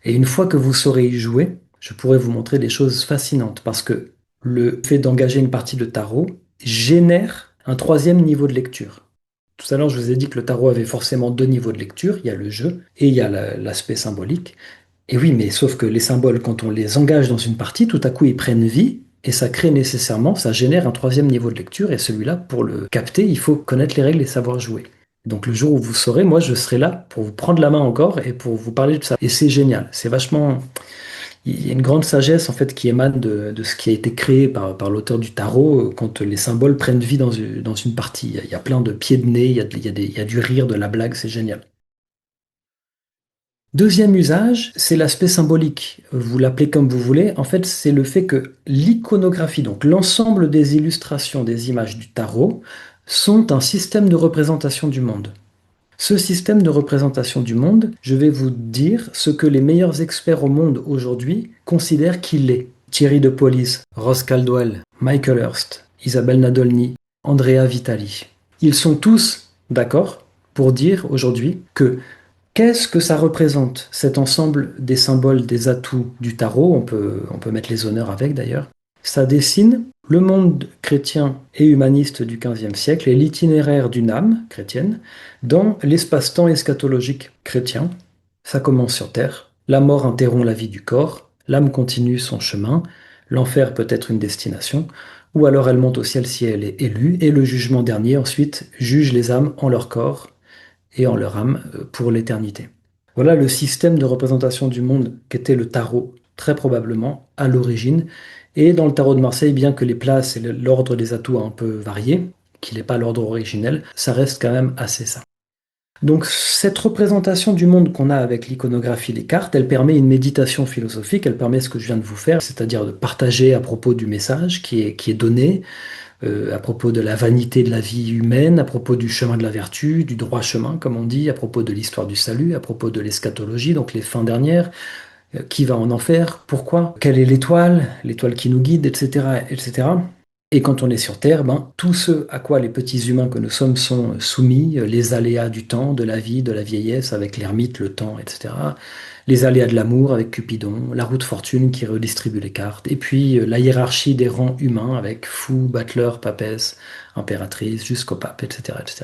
Et une fois que vous saurez y jouer, je pourrai vous montrer des choses fascinantes parce que le fait d'engager une partie de tarot génère un troisième niveau de lecture. Tout à l'heure, je vous ai dit que le tarot avait forcément deux niveaux de lecture. Il y a le jeu et il y a l'aspect symbolique. Et oui, mais sauf que les symboles, quand on les engage dans une partie, tout à coup, ils prennent vie et ça crée nécessairement, ça génère un troisième niveau de lecture. Et celui-là, pour le capter, il faut connaître les règles et savoir jouer. Donc le jour où vous saurez, moi, je serai là pour vous prendre la main encore et pour vous parler de ça. Et c'est génial. C'est vachement... Il y a une grande sagesse en fait qui émane de ce qui a été créé par l'auteur du tarot quand les symboles prennent vie dans une partie. Il y a plein de pieds de nez, il y a du rire, de la blague, c'est génial. Deuxième usage, c'est l'aspect symbolique. Vous l'appelez comme vous voulez. En fait, c'est le fait que l'iconographie, donc l'ensemble des illustrations des images du tarot, sont un système de représentation du monde. Ce système de représentation du monde, je vais vous dire ce que les meilleurs experts au monde aujourd'hui considèrent qu'il est. Thierry de Police, Ross Caldwell, Michael Hurst, Isabelle Nadolny, Andrea Vitali. Ils sont tous d'accord pour dire aujourd'hui que qu'est-ce que ça représente, cet ensemble des symboles, des atouts du tarot, on peut mettre les honneurs avec d'ailleurs. Ça dessine le monde chrétien et humaniste du XVe siècle et l'itinéraire d'une âme chrétienne dans l'espace-temps eschatologique chrétien. Ça commence sur Terre, la mort interrompt la vie du corps, l'âme continue son chemin, l'enfer peut être une destination, ou alors elle monte au ciel si elle est élue, et le jugement dernier ensuite juge les âmes en leur corps et en leur âme pour l'éternité. Voilà le système de représentation du monde qu'était le tarot, très probablement, à l'origine. Et dans le tarot de Marseille, bien que les places et l'ordre des atouts a un peu varié, qu'il n'est pas l'ordre originel, ça reste quand même assez ça. Donc cette représentation du monde qu'on a avec l'iconographie des cartes, elle permet une méditation philosophique, elle permet ce que je viens de vous faire, c'est-à-dire de partager à propos du message qui est donné, à propos de la vanité de la vie humaine, à propos du chemin de la vertu, du droit chemin, comme on dit, à propos de l'histoire du salut, à propos de l'eschatologie, donc les fins dernières, qui va en enfer, pourquoi, quelle est l'étoile qui nous guide, etc., etc. Et quand on est sur Terre, ben, tout ce à quoi les petits humains que nous sommes sont soumis, les aléas du temps, de la vie, de la vieillesse, avec l'ermite, le temps, etc., les aléas de l'amour avec Cupidon, la roue de fortune qui redistribue les cartes, et puis la hiérarchie des rangs humains avec fou, battleur, papesse, impératrice, jusqu'au pape, etc., etc.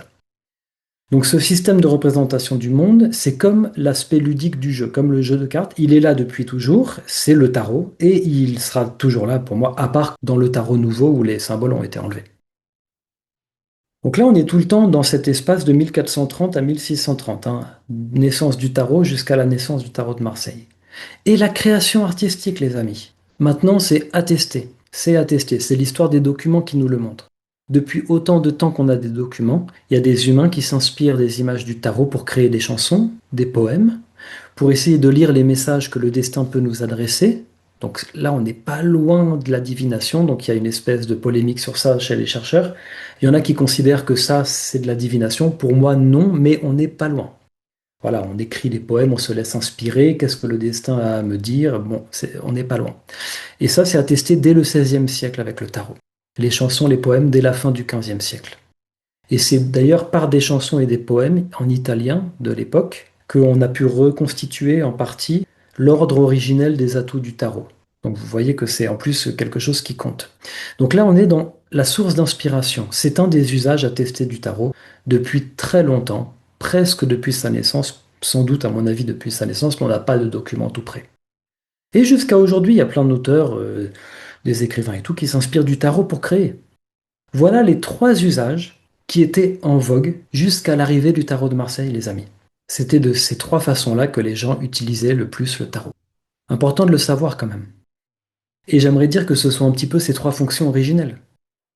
Donc ce système de représentation du monde, c'est comme l'aspect ludique du jeu, comme le jeu de cartes. Il est là depuis toujours, c'est le tarot, et il sera toujours là pour moi, à part dans le tarot nouveau où les symboles ont été enlevés. Donc là, on est tout le temps dans cet espace de 1430 à 1630, hein, naissance du tarot jusqu'à la naissance du tarot de Marseille. Et la création artistique, les amis. Maintenant, c'est attesté, c'est l'histoire des documents qui nous le montre. Depuis autant de temps qu'on a des documents, il y a des humains qui s'inspirent des images du tarot pour créer des chansons, des poèmes, pour essayer de lire les messages que le destin peut nous adresser. Donc là, on n'est pas loin de la divination, donc il y a une espèce de polémique sur ça chez les chercheurs. Il y en a qui considèrent que ça, c'est de la divination. Pour moi, non, mais on n'est pas loin. Voilà, on écrit des poèmes, on se laisse inspirer, qu'est-ce que le destin a à me dire? Bon, on n'est pas loin. Et ça, c'est attesté dès le XVIe siècle avec le tarot. Les chansons, les poèmes, dès la fin du XVe siècle. Et c'est d'ailleurs par des chansons et des poèmes en italien de l'époque qu'on a pu reconstituer en partie l'ordre originel des atouts du tarot. Donc vous voyez que c'est en plus quelque chose qui compte. Donc là, on est dans la source d'inspiration. C'est un des usages attestés du tarot depuis très longtemps, presque depuis sa naissance, sans doute à mon avis depuis sa naissance, mais on n'a pas de document tout près. Et jusqu'à aujourd'hui, il y a plein d'auteurs, des écrivains et tout, qui s'inspirent du tarot pour créer. Voilà les trois usages qui étaient en vogue jusqu'à l'arrivée du tarot de Marseille, les amis. C'était de ces trois façons-là que les gens utilisaient le plus le tarot. Important de le savoir quand même. Et j'aimerais dire que ce sont un petit peu ces trois fonctions originelles.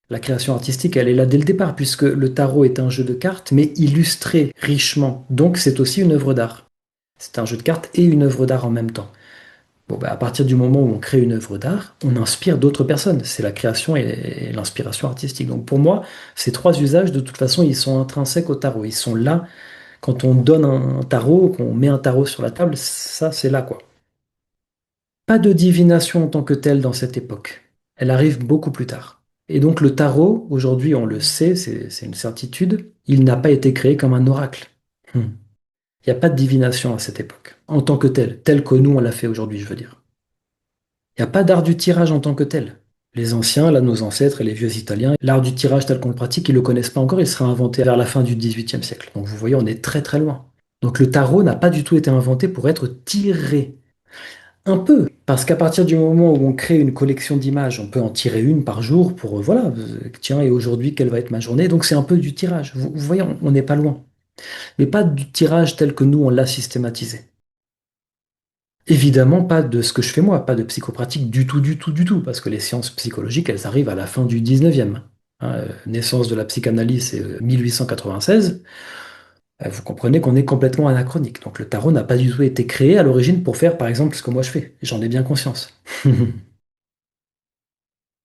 La création artistique, elle est là dès le départ, puisque le tarot est un jeu de cartes, mais illustré richement. Donc c'est aussi une œuvre d'art. C'est un jeu de cartes et une œuvre d'art en même temps. Bon, bah, à partir du moment où on crée une œuvre d'art, on inspire d'autres personnes. C'est la création et l'inspiration artistique. Donc pour moi, ces trois usages, de toute façon, ils sont intrinsèques au tarot. Ils sont là quand on donne un tarot, qu'on met un tarot sur la table, ça c'est là quoi. Pas de divination en tant que telle dans cette époque. Elle arrive beaucoup plus tard. Et donc le tarot, aujourd'hui on le sait, c'est une certitude, il n'a pas été créé comme un oracle. Il n'y a pas de divination à cette époque, en tant que tel que nous on l'a fait aujourd'hui, je veux dire. Il n'y a pas d'art du tirage en tant que tel. Les anciens, là, nos ancêtres et les vieux Italiens, l'art du tirage tel qu'on le pratique, ils ne le connaissent pas encore, il sera inventé vers la fin du XVIIIe siècle. Donc vous voyez, on est très très loin. Donc le tarot n'a pas du tout été inventé pour être tiré. Un peu, parce qu'à partir du moment où on crée une collection d'images, on peut en tirer une par jour pour, voilà, tiens, et aujourd'hui, quelle va être ma journée? Donc c'est un peu du tirage. Vous voyez, on n'est pas loin. Mais pas du tirage tel que nous, on l'a systématisé. Évidemment, pas de ce que je fais moi, pas de psychopratique du tout, du tout, du tout, parce que les sciences psychologiques, elles arrivent à la fin du 19e. Naissance de la psychanalyse, c'est 1896. Vous comprenez qu'on est complètement anachronique. Donc le tarot n'a pas du tout été créé à l'origine pour faire, par exemple, ce que moi je fais. J'en ai bien conscience.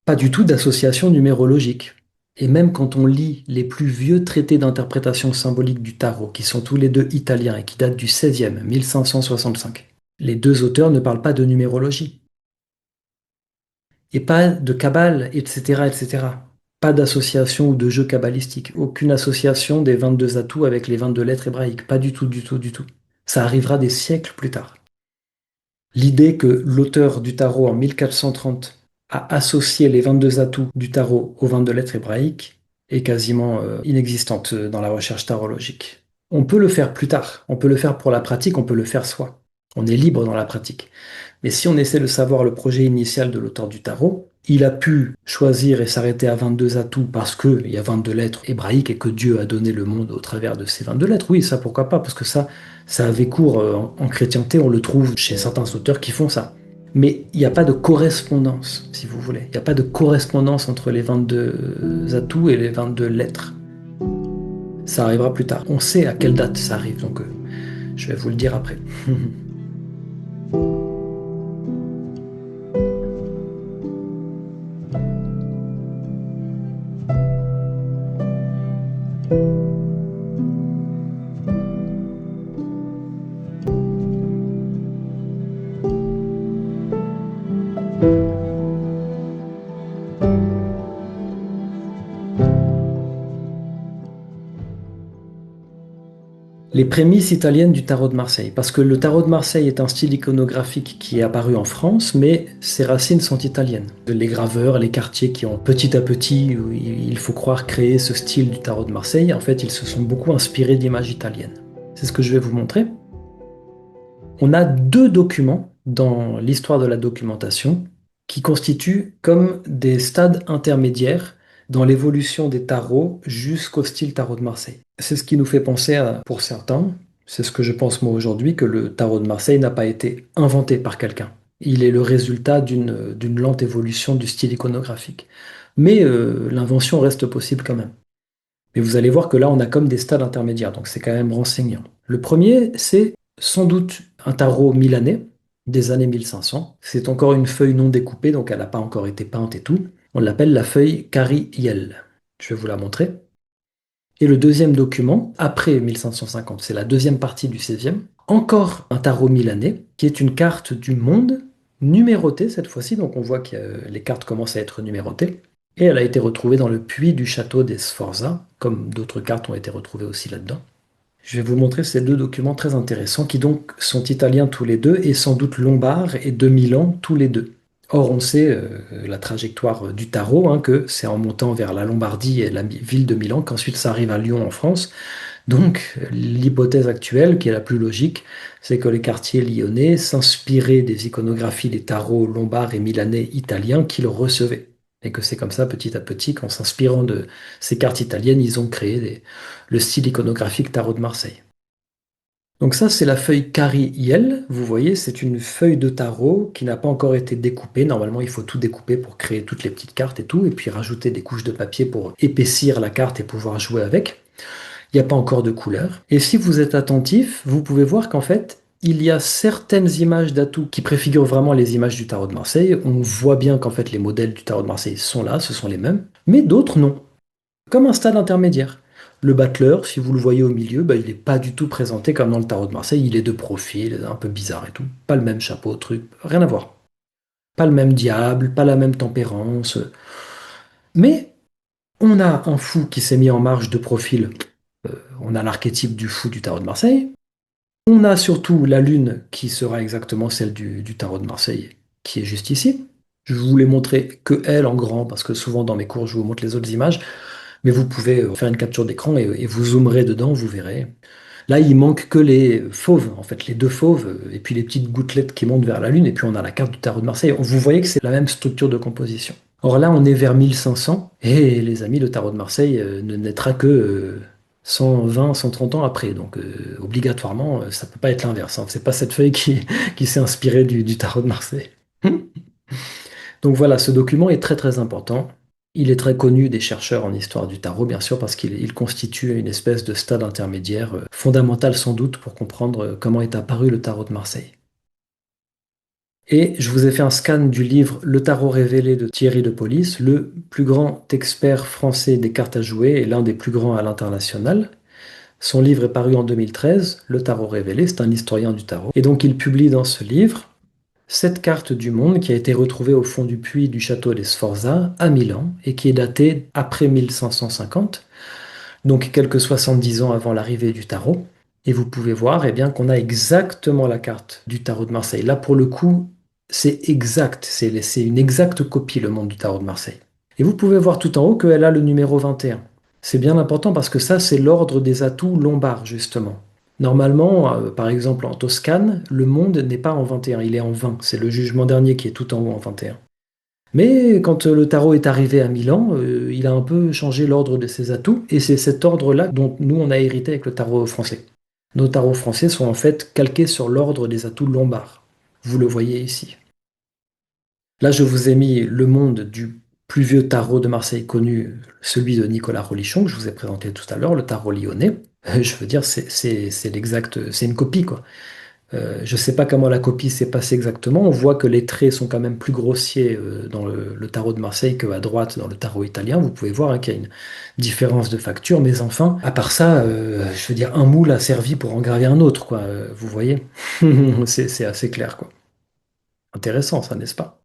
Pas du tout d'association numérologique. Et même quand on lit les plus vieux traités d'interprétation symbolique du tarot, qui sont tous les deux italiens et qui datent du 16e, 1565, les deux auteurs ne parlent pas de numérologie. Et pas de cabale, etc., etc. Pas d'association ou de jeu kabbalistique. Aucune association des 22 atouts avec les 22 lettres hébraïques. Pas du tout, du tout, du tout. Ça arrivera des siècles plus tard. L'idée que l'auteur du tarot en 1430 a associé les 22 atouts du tarot aux 22 lettres hébraïques est quasiment inexistante dans la recherche tarologique. On peut le faire plus tard, on peut le faire pour la pratique, on peut le faire soi. On est libre dans la pratique. Mais si on essaie de savoir le projet initial de l'auteur du tarot, il a pu choisir et s'arrêter à 22 atouts parce qu'il y a 22 lettres hébraïques et que Dieu a donné le monde au travers de ces 22 lettres. Oui, ça pourquoi pas, parce que ça avait cours en chrétienté, on le trouve chez certains auteurs qui font ça. Mais il n'y a pas de correspondance, si vous voulez. Il n'y a pas de correspondance entre les 22 atouts et les 22 lettres. Ça arrivera plus tard. On sait à quelle date ça arrive, donc je vais vous le dire après. Les prémices italiennes du tarot de Marseille. Parce que le tarot de Marseille est un style iconographique qui est apparu en France, mais ses racines sont italiennes. Les graveurs, les quartiers qui ont petit à petit, il faut croire, créé ce style du tarot de Marseille, en fait, ils se sont beaucoup inspirés d'images italiennes. C'est ce que je vais vous montrer. On a deux documents dans l'histoire de la documentation qui constituent comme des stades intermédiaires dans l'évolution des tarots jusqu'au style tarot de Marseille. C'est ce qui nous fait penser pour certains, c'est ce que je pense moi aujourd'hui, que le tarot de Marseille n'a pas été inventé par quelqu'un. Il est le résultat d'une lente évolution du style iconographique. Mais l'invention reste possible quand même. Mais vous allez voir que là, on a comme des stades intermédiaires, donc c'est quand même renseignant. Le premier, c'est sans doute un tarot milanais des années 1500. C'est encore une feuille non découpée, donc elle n'a pas encore été peinte et tout. On l'appelle la feuille Cari-Iel. Je vais vous la montrer. Et le deuxième document, après 1550, c'est la deuxième partie du 16e, encore un tarot milanais, qui est une carte du monde, numérotée cette fois-ci, donc on voit que les cartes commencent à être numérotées, et elle a été retrouvée dans le puits du château des Sforza, comme d'autres cartes ont été retrouvées aussi là-dedans. Je vais vous montrer ces deux documents très intéressants, qui donc sont italiens tous les deux, et sans doute lombards et de Milan tous les deux. Or, on sait la trajectoire du tarot, hein, que c'est en montant vers la Lombardie et la ville de Milan qu'ensuite ça arrive à Lyon en France. Donc, l'hypothèse actuelle, qui est la plus logique, c'est que les quartiers lyonnais s'inspiraient des iconographies des tarots lombards et milanais italiens qu'ils recevaient. Et que c'est comme ça, petit à petit, qu'en s'inspirant de ces cartes italiennes, ils ont créé le style iconographique tarot de Marseille. Donc ça, c'est la feuille Cari-Iel. Vous voyez, c'est une feuille de tarot qui n'a pas encore été découpée. Normalement, il faut tout découper pour créer toutes les petites cartes et tout, et puis rajouter des couches de papier pour épaissir la carte et pouvoir jouer avec. Il n'y a pas encore de couleur. Et si vous êtes attentif, vous pouvez voir qu'en fait, il y a certaines images d'atouts qui préfigurent vraiment les images du tarot de Marseille. On voit bien qu'en fait, les modèles du tarot de Marseille sont là, ce sont les mêmes, mais d'autres non. Comme un stade intermédiaire. Le battleur, si vous le voyez au milieu, il n'est pas du tout présenté comme dans le tarot de Marseille, il est de profil, un peu bizarre et tout. Pas le même chapeau, truc, rien à voir. Pas le même diable, pas la même tempérance. Mais on a un fou qui s'est mis en marche de profil. On a l'archétype du fou du tarot de Marseille. On a surtout la lune qui sera exactement celle du tarot de Marseille, qui est juste ici. Je vous l'ai montré que elle en grand, parce que souvent dans mes cours, je vous montre les autres images. Mais vous pouvez faire une capture d'écran et vous zoomerez dedans, vous verrez. Là, il manque que les fauves, en fait, les deux fauves, et puis les petites gouttelettes qui montent vers la Lune, et puis on a la carte du tarot de Marseille. Vous voyez que c'est la même structure de composition. Or là, on est vers 1500, et les amis, le tarot de Marseille ne naîtra que 120, 130 ans après. Donc, obligatoirement, ça ne peut pas être l'inverse. Hein. C'est pas cette feuille qui s'est inspirée du tarot de Marseille. Donc voilà, ce document est très très important. Il est très connu des chercheurs en histoire du tarot, bien sûr, parce qu'il constitue une espèce de stade intermédiaire fondamental sans doute pour comprendre comment est apparu le tarot de Marseille. Et je vous ai fait un scan du livre Le tarot révélé de Thierry de Police, le plus grand expert français des cartes à jouer et l'un des plus grands à l'international. Son livre est paru en 2013, Le tarot révélé, c'est un historien du tarot. Et donc il publie dans ce livre cette carte du monde qui a été retrouvée au fond du puits du château des Sforza à Milan et qui est datée après 1550, donc quelques 70 ans avant l'arrivée du tarot. Et vous pouvez voir bien qu'on a exactement la carte du tarot de Marseille. Là, pour le coup, c'est exact, c'est une exacte copie, le monde du tarot de Marseille. Et vous pouvez voir tout en haut qu'elle a le numéro 21. C'est bien important parce que ça, c'est l'ordre des atouts lombards, justement. Normalement, par exemple en Toscane, le monde n'est pas en 21, il est en 20. C'est le jugement dernier qui est tout en haut en 21. Mais quand le tarot est arrivé à Milan, il a un peu changé l'ordre de ses atouts, et c'est cet ordre-là dont nous on a hérité avec le tarot français. Nos tarots français sont en fait calqués sur l'ordre des atouts lombards. Vous le voyez ici. Là, je vous ai mis le monde du plus vieux tarot de Marseille connu, celui de Nicolas Rolichon, que je vous ai présenté tout à l'heure, le tarot lyonnais. Je veux dire, c'est l'exact, c'est une copie, quoi. Je ne sais pas comment la copie s'est passée exactement. On voit que les traits sont quand même plus grossiers dans le tarot de Marseille qu'à droite dans le tarot italien. Vous pouvez voir hein, qu'il y a une différence de facture, mais enfin, à part ça, je veux dire, un moule a servi pour engraver un autre, quoi. Vous voyez? C'est assez clair, quoi. Intéressant, ça, n'est-ce pas?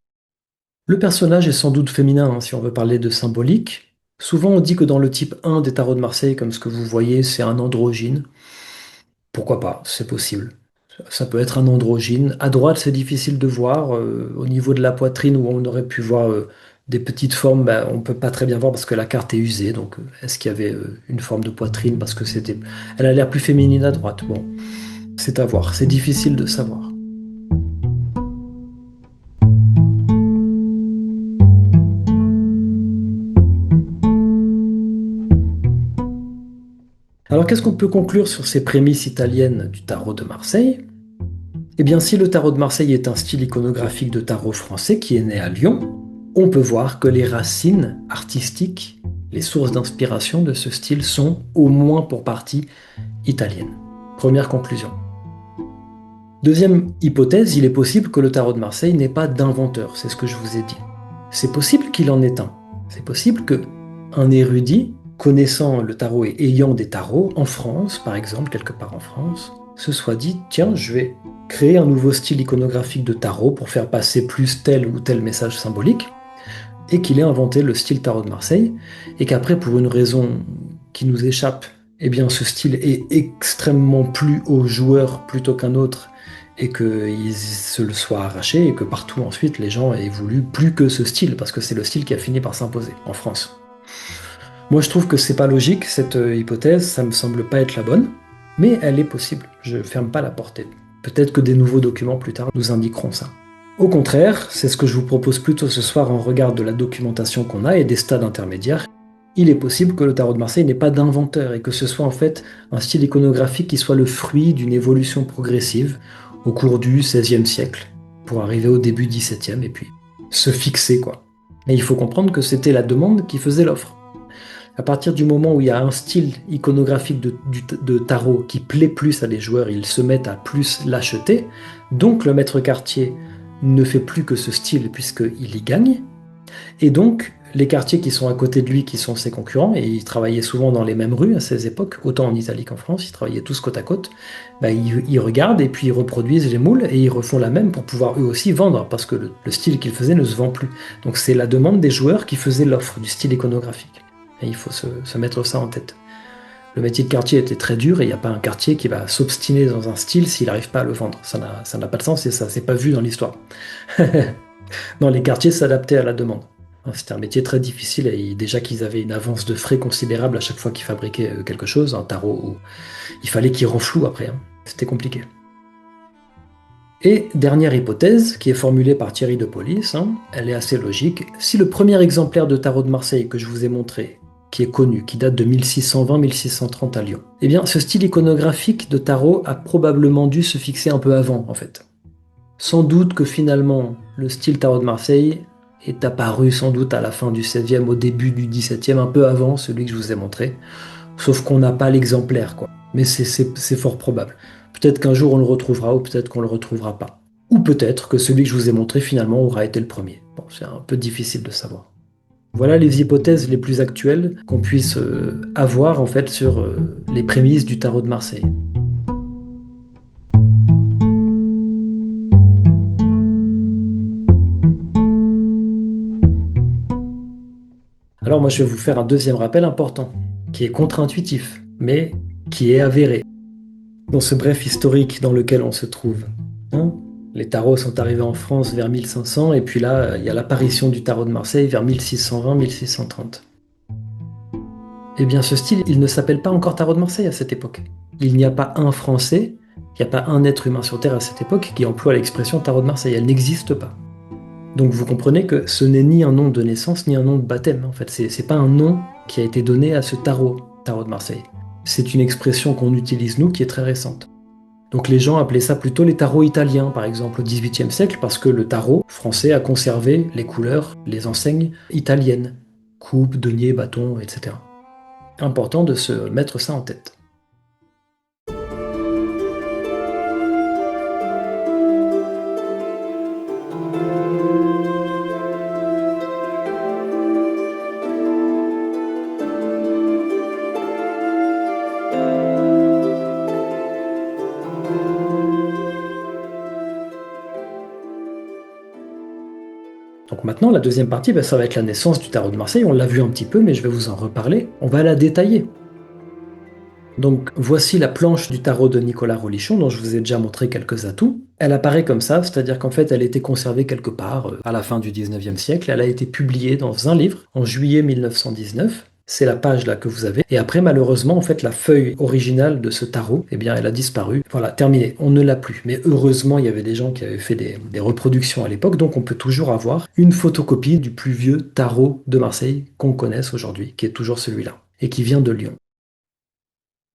Le personnage est sans doute féminin, hein, si on veut parler de symbolique. Souvent, on dit que dans le type 1 des tarots de Marseille, comme ce que vous voyez, c'est un androgyne. Pourquoi pas, c'est possible. Ça peut être un androgyne. À droite, c'est difficile de voir. Au niveau de la poitrine, où on aurait pu voir des petites formes, bah, on peut pas très bien voir parce que la carte est usée. Donc, est-ce qu'il y avait une forme de poitrine parce que c'était... Elle a l'air plus féminine à droite. Bon, c'est à voir. C'est difficile de savoir. Alors, qu'est-ce qu'on peut conclure sur ces prémices italiennes du tarot de Marseille? Eh bien, si le tarot de Marseille est un style iconographique de tarot français qui est né à Lyon, on peut voir que les racines artistiques, les sources d'inspiration de ce style sont, au moins pour partie, italiennes. Première conclusion. Deuxième hypothèse, il est possible que le tarot de Marseille n'ait pas d'inventeur, c'est ce que je vous ai dit. C'est possible qu'il en ait un. C'est possible que un érudit, connaissant le tarot et ayant des tarots, en France, par exemple, quelque part en France, se soit dit, tiens, je vais créer un nouveau style iconographique de tarot pour faire passer plus tel ou tel message symbolique, et qu'il ait inventé le style tarot de Marseille, et qu'après, pour une raison qui nous échappe, eh bien, ce style est extrêmement plu aux joueurs plutôt qu'un autre, et qu'il se le soit arraché, et que partout ensuite, les gens aient voulu plus que ce style, parce que c'est le style qui a fini par s'imposer en France. Moi, je trouve que c'est pas logique, cette hypothèse, ça me semble pas être la bonne, mais elle est possible, je ferme pas la porte. Peut-être que des nouveaux documents plus tard nous indiqueront ça. Au contraire, c'est ce que je vous propose plutôt ce soir en regard de la documentation qu'on a et des stades intermédiaires. Il est possible que le tarot de Marseille n'ait pas d'inventeur et que ce soit en fait un style iconographique qui soit le fruit d'une évolution progressive au cours du XVIe siècle, pour arriver au début XVIIe et puis se fixer quoi. Et il faut comprendre que c'était la demande qui faisait l'offre. À partir du moment où il y a un style iconographique de tarot qui plaît plus à des joueurs, ils se mettent à plus l'acheter, donc le maître quartier ne fait plus que ce style puisqu'il y gagne, et donc les quartiers qui sont à côté de lui, qui sont ses concurrents, et ils travaillaient souvent dans les mêmes rues à ces époques, autant en Italie qu'en France, ils travaillaient tous côte à côte, bah, ils regardent et puis ils reproduisent les moules et ils refont la même pour pouvoir eux aussi vendre, parce que le style qu'ils faisaient ne se vend plus. Donc c'est la demande des joueurs qui faisait l'offre du style iconographique. Et il faut se mettre ça en tête. Le métier de quartier était très dur et il n'y a pas un quartier qui va s'obstiner dans un style s'il n'arrive pas à le vendre. Ça n'a pas de sens et ça s'est pas vu dans l'histoire. Non, les quartiers s'adaptaient à la demande. C'était un métier très difficile et déjà qu'ils avaient une avance de frais considérable à chaque fois qu'ils fabriquaient quelque chose, un tarot, où il fallait qu'ils renflouent après. C'était compliqué. Et dernière hypothèse, qui est formulée par Thierry de Police, elle est assez logique. Si le premier exemplaire de tarot de Marseille que je vous ai montré, qui est connu, qui date de 1620-1630 à Lyon, eh bien ce style iconographique de tarot a probablement dû se fixer un peu avant, en fait. Sans doute que finalement, le style tarot de Marseille est apparu sans doute à la fin du XVIe, au début du XVIIe, un peu avant celui que je vous ai montré, sauf qu'on n'a pas l'exemplaire, quoi. Mais c'est fort probable. Peut-être qu'un jour on le retrouvera, ou peut-être qu'on le retrouvera pas. Ou peut-être que celui que je vous ai montré finalement aura été le premier. Bon, c'est un peu difficile de savoir. Voilà les hypothèses les plus actuelles qu'on puisse avoir en fait sur les prémices du tarot de Marseille. Alors moi je vais vous faire un deuxième rappel important, qui est contre-intuitif, mais qui est avéré. Dans ce bref historique dans lequel on se trouve. Les tarots sont arrivés en France vers 1500, et puis là, il y a l'apparition du tarot de Marseille vers 1620-1630. Eh bien, ce style, il ne s'appelle pas encore tarot de Marseille à cette époque. Il n'y a pas un Français, il n'y a pas un être humain sur Terre à cette époque qui emploie l'expression tarot de Marseille. Elle n'existe pas. Donc vous comprenez que ce n'est ni un nom de naissance ni un nom de baptême. En fait, c'est pas un nom qui a été donné à ce tarot de Marseille. C'est une expression qu'on utilise nous qui est très récente. Donc les gens appelaient ça plutôt les tarots italiens, par exemple, au XVIIIe siècle, parce que le tarot français a conservé les couleurs, les enseignes italiennes. Coupe, denier, bâton, etc. Important de se mettre ça en tête. Donc maintenant, la deuxième partie, ça va être la naissance du tarot de Marseille. On l'a vu un petit peu, mais je vais vous en reparler. On va la détailler. Donc voici la planche du tarot de Nicolas Rolichon, dont je vous ai déjà montré quelques atouts. Elle apparaît comme ça, c'est-à-dire qu'en fait, elle a été conservée quelque part à la fin du 19e siècle. Elle a été publiée dans un livre en juillet 1919. C'est la page là que vous avez. Et après, malheureusement, en fait, la feuille originale de ce tarot, eh bien, elle a disparu. Voilà, terminé. On ne l'a plus. Mais heureusement, il y avait des gens qui avaient fait des reproductions à l'époque, donc on peut toujours avoir une photocopie du plus vieux tarot de Marseille qu'on connaisse aujourd'hui, qui est toujours celui-là, et qui vient de Lyon.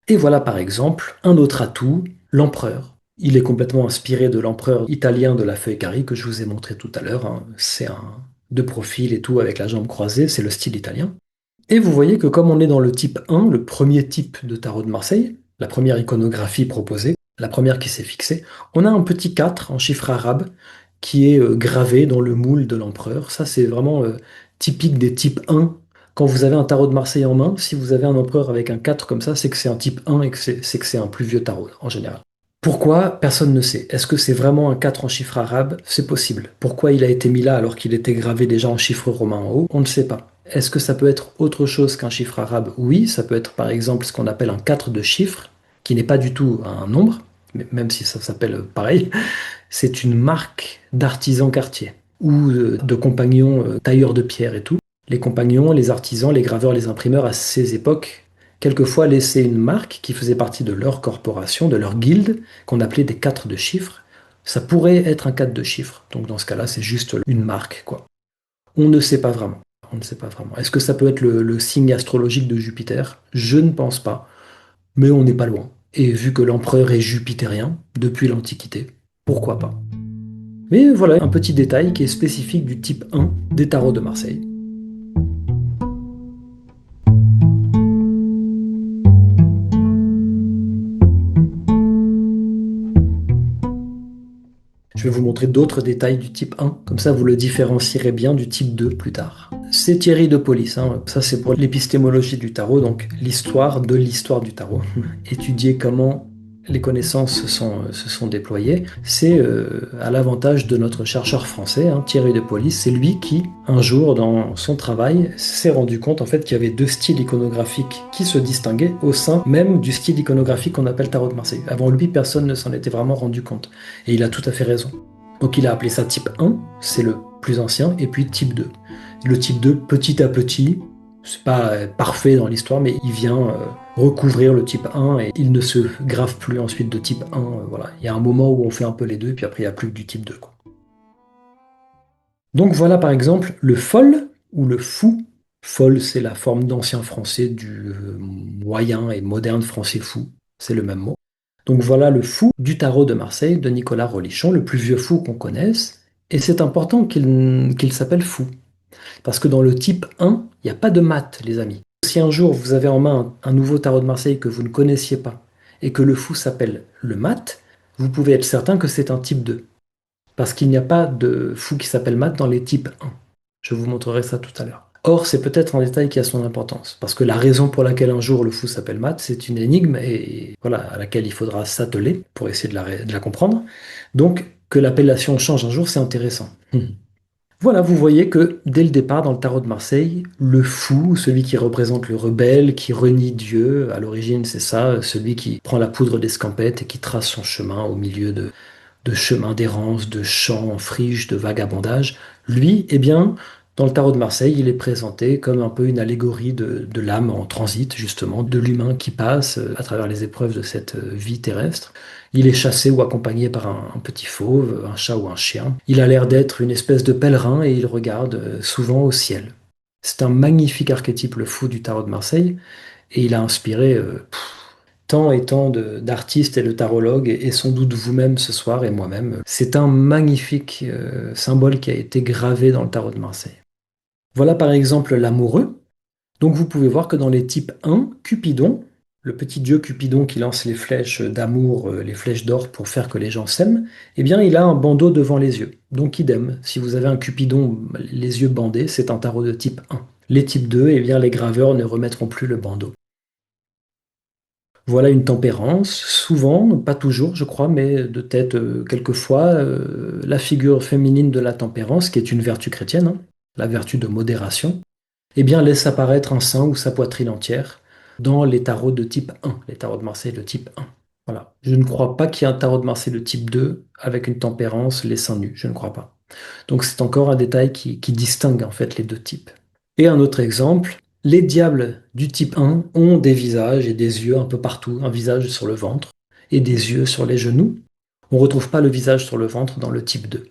Et voilà par exemple un autre atout, l'empereur. Il est complètement inspiré de l'empereur italien de la feuille carrée que je vous ai montré tout à l'heure, hein. C'est un de profil et tout avec la jambe croisée, c'est le style italien. Et vous voyez que comme on est dans le type 1, le premier type de tarot de Marseille, la première iconographie proposée, la première qui s'est fixée, on a un petit 4 en chiffre arabe qui est gravé dans le moule de l'empereur. Ça c'est vraiment typique des types 1. Quand vous avez un tarot de Marseille en main, si vous avez un empereur avec un 4 comme ça, c'est que c'est un type 1 et que c'est un plus vieux tarot en général. Pourquoi? Personne ne sait. Est-ce que c'est vraiment un 4 en chiffre arabe? C'est possible. Pourquoi il a été mis là alors qu'il était gravé déjà en chiffre romain en haut? On ne sait pas. Est-ce que ça peut être autre chose qu'un chiffre arabe? Oui, ça peut être par exemple ce qu'on appelle un 4 de chiffre, qui n'est pas du tout un nombre, même si ça s'appelle pareil. C'est une marque d'artisan quartier ou de compagnons tailleurs de pierre et tout. Les compagnons, les artisans, les graveurs, les imprimeurs à ces époques, quelquefois laissaient une marque qui faisait partie de leur corporation, de leur guilde, qu'on appelait des 4 de chiffres. Ça pourrait être un 4 de chiffres. Donc dans ce cas-là, c'est juste une marque, quoi. On ne sait pas vraiment. On ne sait pas vraiment. Est-ce que ça peut être le signe astrologique de Jupiter? Je ne pense pas. Mais on n'est pas loin. Et vu que l'empereur est jupitérien depuis l'Antiquité, pourquoi pas? Mais voilà un petit détail qui est spécifique du type 1 des tarots de Marseille. Je vais vous montrer d'autres détails du type 1, comme ça vous le différencierez bien du type 2 plus tard. C'est Thierry de Police, hein. Ça c'est pour l'épistémologie du tarot, donc l'histoire de l'histoire du tarot. Étudier comment les connaissances se sont déployées, c'est à l'avantage de notre chercheur français, hein, Thierry de Police. C'est lui qui, un jour dans son travail, s'est rendu compte en fait qu'il y avait deux styles iconographiques qui se distinguaient au sein même du style iconographique qu'on appelle tarot de Marseille. Avant lui, personne ne s'en était vraiment rendu compte. Et il a tout à fait raison. Donc il a appelé ça type 1, c'est le plus ancien, et puis type 2. Le type 2, petit à petit, c'est pas parfait dans l'histoire, mais il vient recouvrir le type 1 et il ne se grave plus ensuite de type 1. Voilà. Il y a un moment où on fait un peu les deux, puis après il n'y a plus que du type 2, quoi. Donc voilà par exemple le fol ou le fou. Fol, c'est la forme d'ancien français du moyen et moderne français fou. C'est le même mot. Donc voilà le fou du tarot de Marseille de Nicolas Rolichon, le plus vieux fou qu'on connaisse. Et c'est important qu'il s'appelle fou. Parce que dans le type 1, il n'y a pas de mat, les amis. Si un jour vous avez en main un nouveau tarot de Marseille que vous ne connaissiez pas et que le fou s'appelle le mat, vous pouvez être certain que c'est un type 2. Parce qu'il n'y a pas de fou qui s'appelle mat dans les types 1. Je vous montrerai ça tout à l'heure. Or, c'est peut-être un détail qui a son importance, parce que la raison pour laquelle un jour le fou s'appelle mat, c'est une énigme et voilà, à laquelle il faudra s'atteler pour essayer de la comprendre. Donc, que l'appellation change un jour, c'est intéressant. Voilà, vous voyez que dès le départ, dans le tarot de Marseille, le fou, celui qui représente le rebelle, qui renie Dieu, à l'origine c'est ça, celui qui prend la poudre d'escampette et qui trace son chemin au milieu de chemins d'errance, de champs en friche, de vagabondage, lui, eh bien, Dans le tarot de Marseille, il est présenté comme un peu une allégorie de l'âme en transit, justement, de l'humain qui passe à travers les épreuves de cette vie terrestre. Il est chassé ou accompagné par un petit fauve, un chat ou un chien. Il a l'air d'être une espèce de pèlerin et il regarde souvent au ciel. C'est un magnifique archétype, le fou du tarot de Marseille, et il a inspiré tant et tant d'artistes et de tarologues, et sans doute vous-même ce soir et moi-même. C'est un magnifique symbole qui a été gravé dans le tarot de Marseille. Voilà par exemple l'amoureux. Donc vous pouvez voir que dans les types 1, Cupidon, le petit dieu Cupidon qui lance les flèches d'amour, les flèches d'or pour faire que les gens s'aiment, eh bien il a un bandeau devant les yeux. Donc idem, si vous avez un Cupidon les yeux bandés, c'est un tarot de type 1. Les types 2, eh bien les graveurs ne remettront plus le bandeau. Voilà une tempérance, souvent, pas toujours je crois, mais de tête quelquefois, la figure féminine de la tempérance, qui est une vertu chrétienne, hein, la vertu de modération, eh bien laisse apparaître un sein ou sa poitrine entière dans les tarots de type 1, les tarots de Marseille de type 1. Voilà. Je ne crois pas qu'il y ait un tarot de Marseille de type 2 avec une tempérance, les seins nus, je ne crois pas. Donc c'est encore un détail qui distingue en fait les deux types. Et un autre exemple, les diables du type 1 ont des visages et des yeux un peu partout, un visage sur le ventre et des yeux sur les genoux. On ne retrouve pas le visage sur le ventre dans le type 2.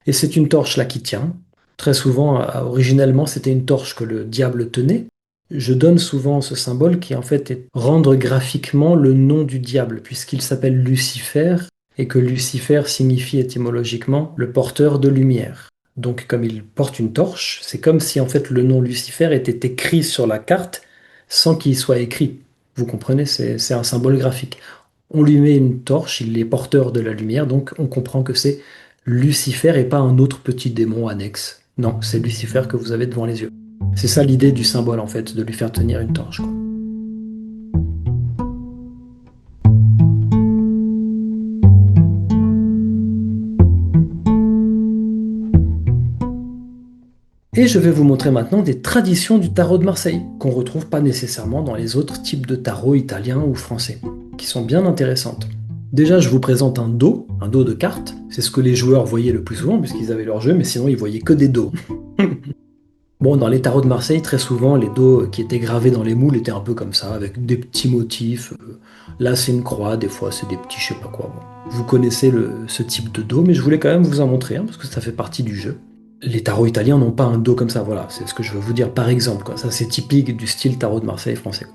Et c'est une torche là qui tient. Très souvent, originellement, c'était une torche que le diable tenait. Je donne souvent ce symbole qui en fait est rendre graphiquement le nom du diable, puisqu'il s'appelle Lucifer, et que Lucifer signifie étymologiquement le porteur de lumière. Donc comme il porte une torche, c'est comme si en fait le nom Lucifer était écrit sur la carte sans qu'il soit écrit. Vous comprenez, c'est un symbole graphique. On lui met une torche, il est porteur de la lumière, donc on comprend que c'est Lucifer et pas un autre petit démon annexe. Non, c'est Lucifer que vous avez devant les yeux. C'est ça l'idée du symbole en fait, de lui faire tenir une torche, quoi. Et je vais vous montrer maintenant des traditions du tarot de Marseille, qu'on retrouve pas nécessairement dans les autres types de tarot italiens ou français, qui sont bien intéressantes. Déjà, je vous présente un dos de cartes. C'est ce que les joueurs voyaient le plus souvent, puisqu'ils avaient leur jeu, mais sinon ils voyaient que des dos. Bon, dans les tarots de Marseille, très souvent, les dos qui étaient gravés dans les moules étaient un peu comme ça, avec des petits motifs. Là, c'est une croix, des fois, c'est des petits je sais pas quoi. Bon. Vous connaissez ce type de dos, mais je voulais quand même vous en montrer un, parce que ça fait partie du jeu. Les tarots italiens n'ont pas un dos comme ça, voilà, c'est ce que je veux vous dire par exemple, quoi. Ça, c'est typique du style tarot de Marseille français.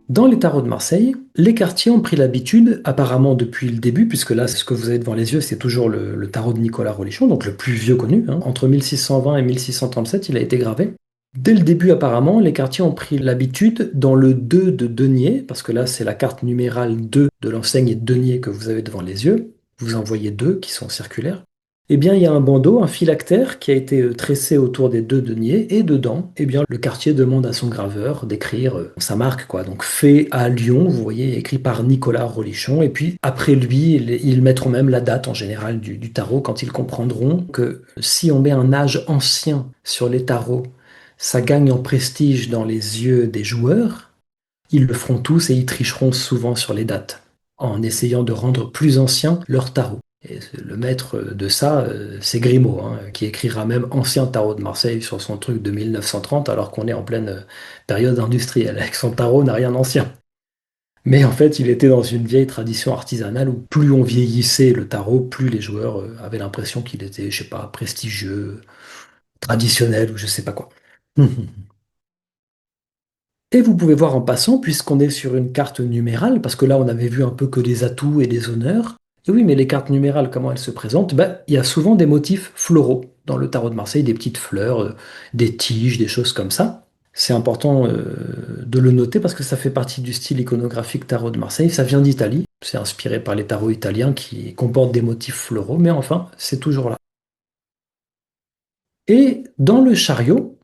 Dans les tarots de Marseille, les quartiers ont pris l'habitude, apparemment depuis le début, puisque là, ce que vous avez devant les yeux, c'est toujours le tarot de Nicolas Rolichon, donc le plus vieux connu, hein. Entre 1620 et 1637, il a été gravé. Dès le début, apparemment, les quartiers ont pris l'habitude, dans le 2 de denier, parce que là, c'est la carte numérale 2 de l'enseigne denier que vous avez devant les yeux, vous en voyez deux qui sont circulaires. Eh bien, il y a un bandeau, un phylactère qui a été tressé autour des deux deniers, et dedans, eh bien, le quartier demande à son graveur d'écrire sa marque, quoi. Donc, fait à Lyon, vous voyez, écrit par Nicolas Rolichon, et puis après lui, ils mettront même la date en général du tarot quand ils comprendront que si on met un âge ancien sur les tarots, ça gagne en prestige dans les yeux des joueurs. Ils le feront tous et ils tricheront souvent sur les dates, en essayant de rendre plus ancien leur tarot. Et le maître de ça, c'est Grimaud, hein, qui écrira même Ancien tarot de Marseille sur son truc de 1930, alors qu'on est en pleine période industrielle. Avec son tarot, n'a rien d'ancien. Mais en fait, il était dans une vieille tradition artisanale où plus on vieillissait le tarot, plus les joueurs avaient l'impression qu'il était, je sais pas, prestigieux, traditionnel ou je sais pas quoi. Et vous pouvez voir en passant, puisqu'on est sur une carte numérale, parce que là on avait vu un peu que les atouts et les honneurs, et oui, mais les cartes numérales, comment elles se présentent? Ben, il y a souvent des motifs floraux dans le tarot de Marseille, des petites fleurs, des tiges, des choses comme ça. C'est important de le noter parce que ça fait partie du style iconographique tarot de Marseille. Ça vient d'Italie, c'est inspiré par les tarots italiens qui comportent des motifs floraux, mais enfin, c'est toujours là. Et dans le chariot,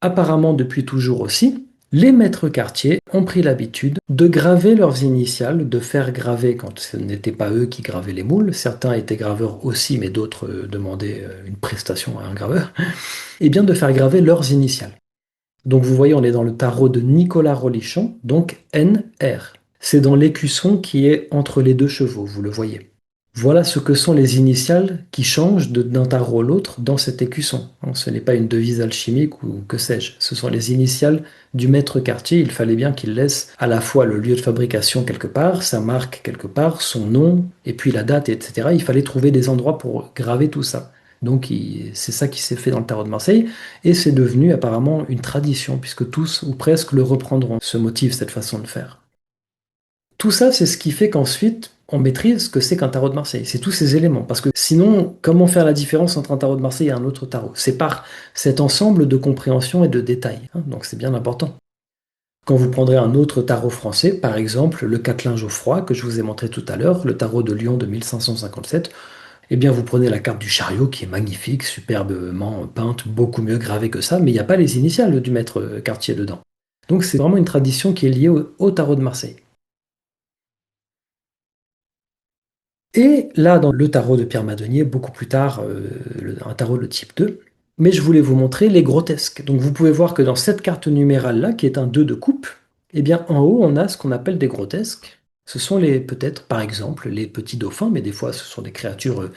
apparemment depuis toujours aussi, les maîtres quartiers ont pris l'habitude de graver leurs initiales, de faire graver quand ce n'était pas eux qui gravaient les moules, certains étaient graveurs aussi, mais d'autres demandaient une prestation à un graveur, et bien de faire graver leurs initiales. Donc vous voyez, on est dans le tarot de Nicolas Rolichon, donc NR. C'est dans l'écusson qui est entre les deux chevaux, vous le voyez. Voilà ce que sont les initiales qui changent d'un tarot à l'autre dans cet écusson. Hein, ce n'est pas une devise alchimique ou que sais-je. Ce sont les initiales du maître quartier. Il fallait bien qu'il laisse à la fois le lieu de fabrication quelque part, sa marque quelque part, son nom, et puis la date, etc. Il fallait trouver des endroits pour graver tout ça. Donc c'est ça qui s'est fait dans le tarot de Marseille, et c'est devenu apparemment une tradition, puisque tous ou presque le reprendront, ce motif, cette façon de faire. Tout ça, c'est ce qui fait qu'ensuite, on maîtrise ce que c'est qu'un tarot de Marseille. C'est tous ces éléments. Parce que sinon, comment faire la différence entre un tarot de Marseille et un autre tarot? C'est par cet ensemble de compréhension et de détails, hein. Donc c'est bien important. Quand vous prendrez un autre tarot français, par exemple le Quatelin-Geoffroy que je vous ai montré tout à l'heure, le tarot de Lyon de 1557, eh bien vous prenez la carte du chariot qui est magnifique, superbement peinte, beaucoup mieux gravée que ça, mais il n'y a pas les initiales du maître Cartier dedans. Donc c'est vraiment une tradition qui est liée au tarot de Marseille. Et là, dans le tarot de Pierre Madonier, beaucoup plus tard, un tarot de type 2, mais je voulais vous montrer les grotesques. Donc vous pouvez voir que dans cette carte numérale-là, qui est un 2 de coupe, eh bien en haut, on a ce qu'on appelle des grotesques. Ce sont peut-être, par exemple, les petits dauphins, mais des fois ce sont des créatures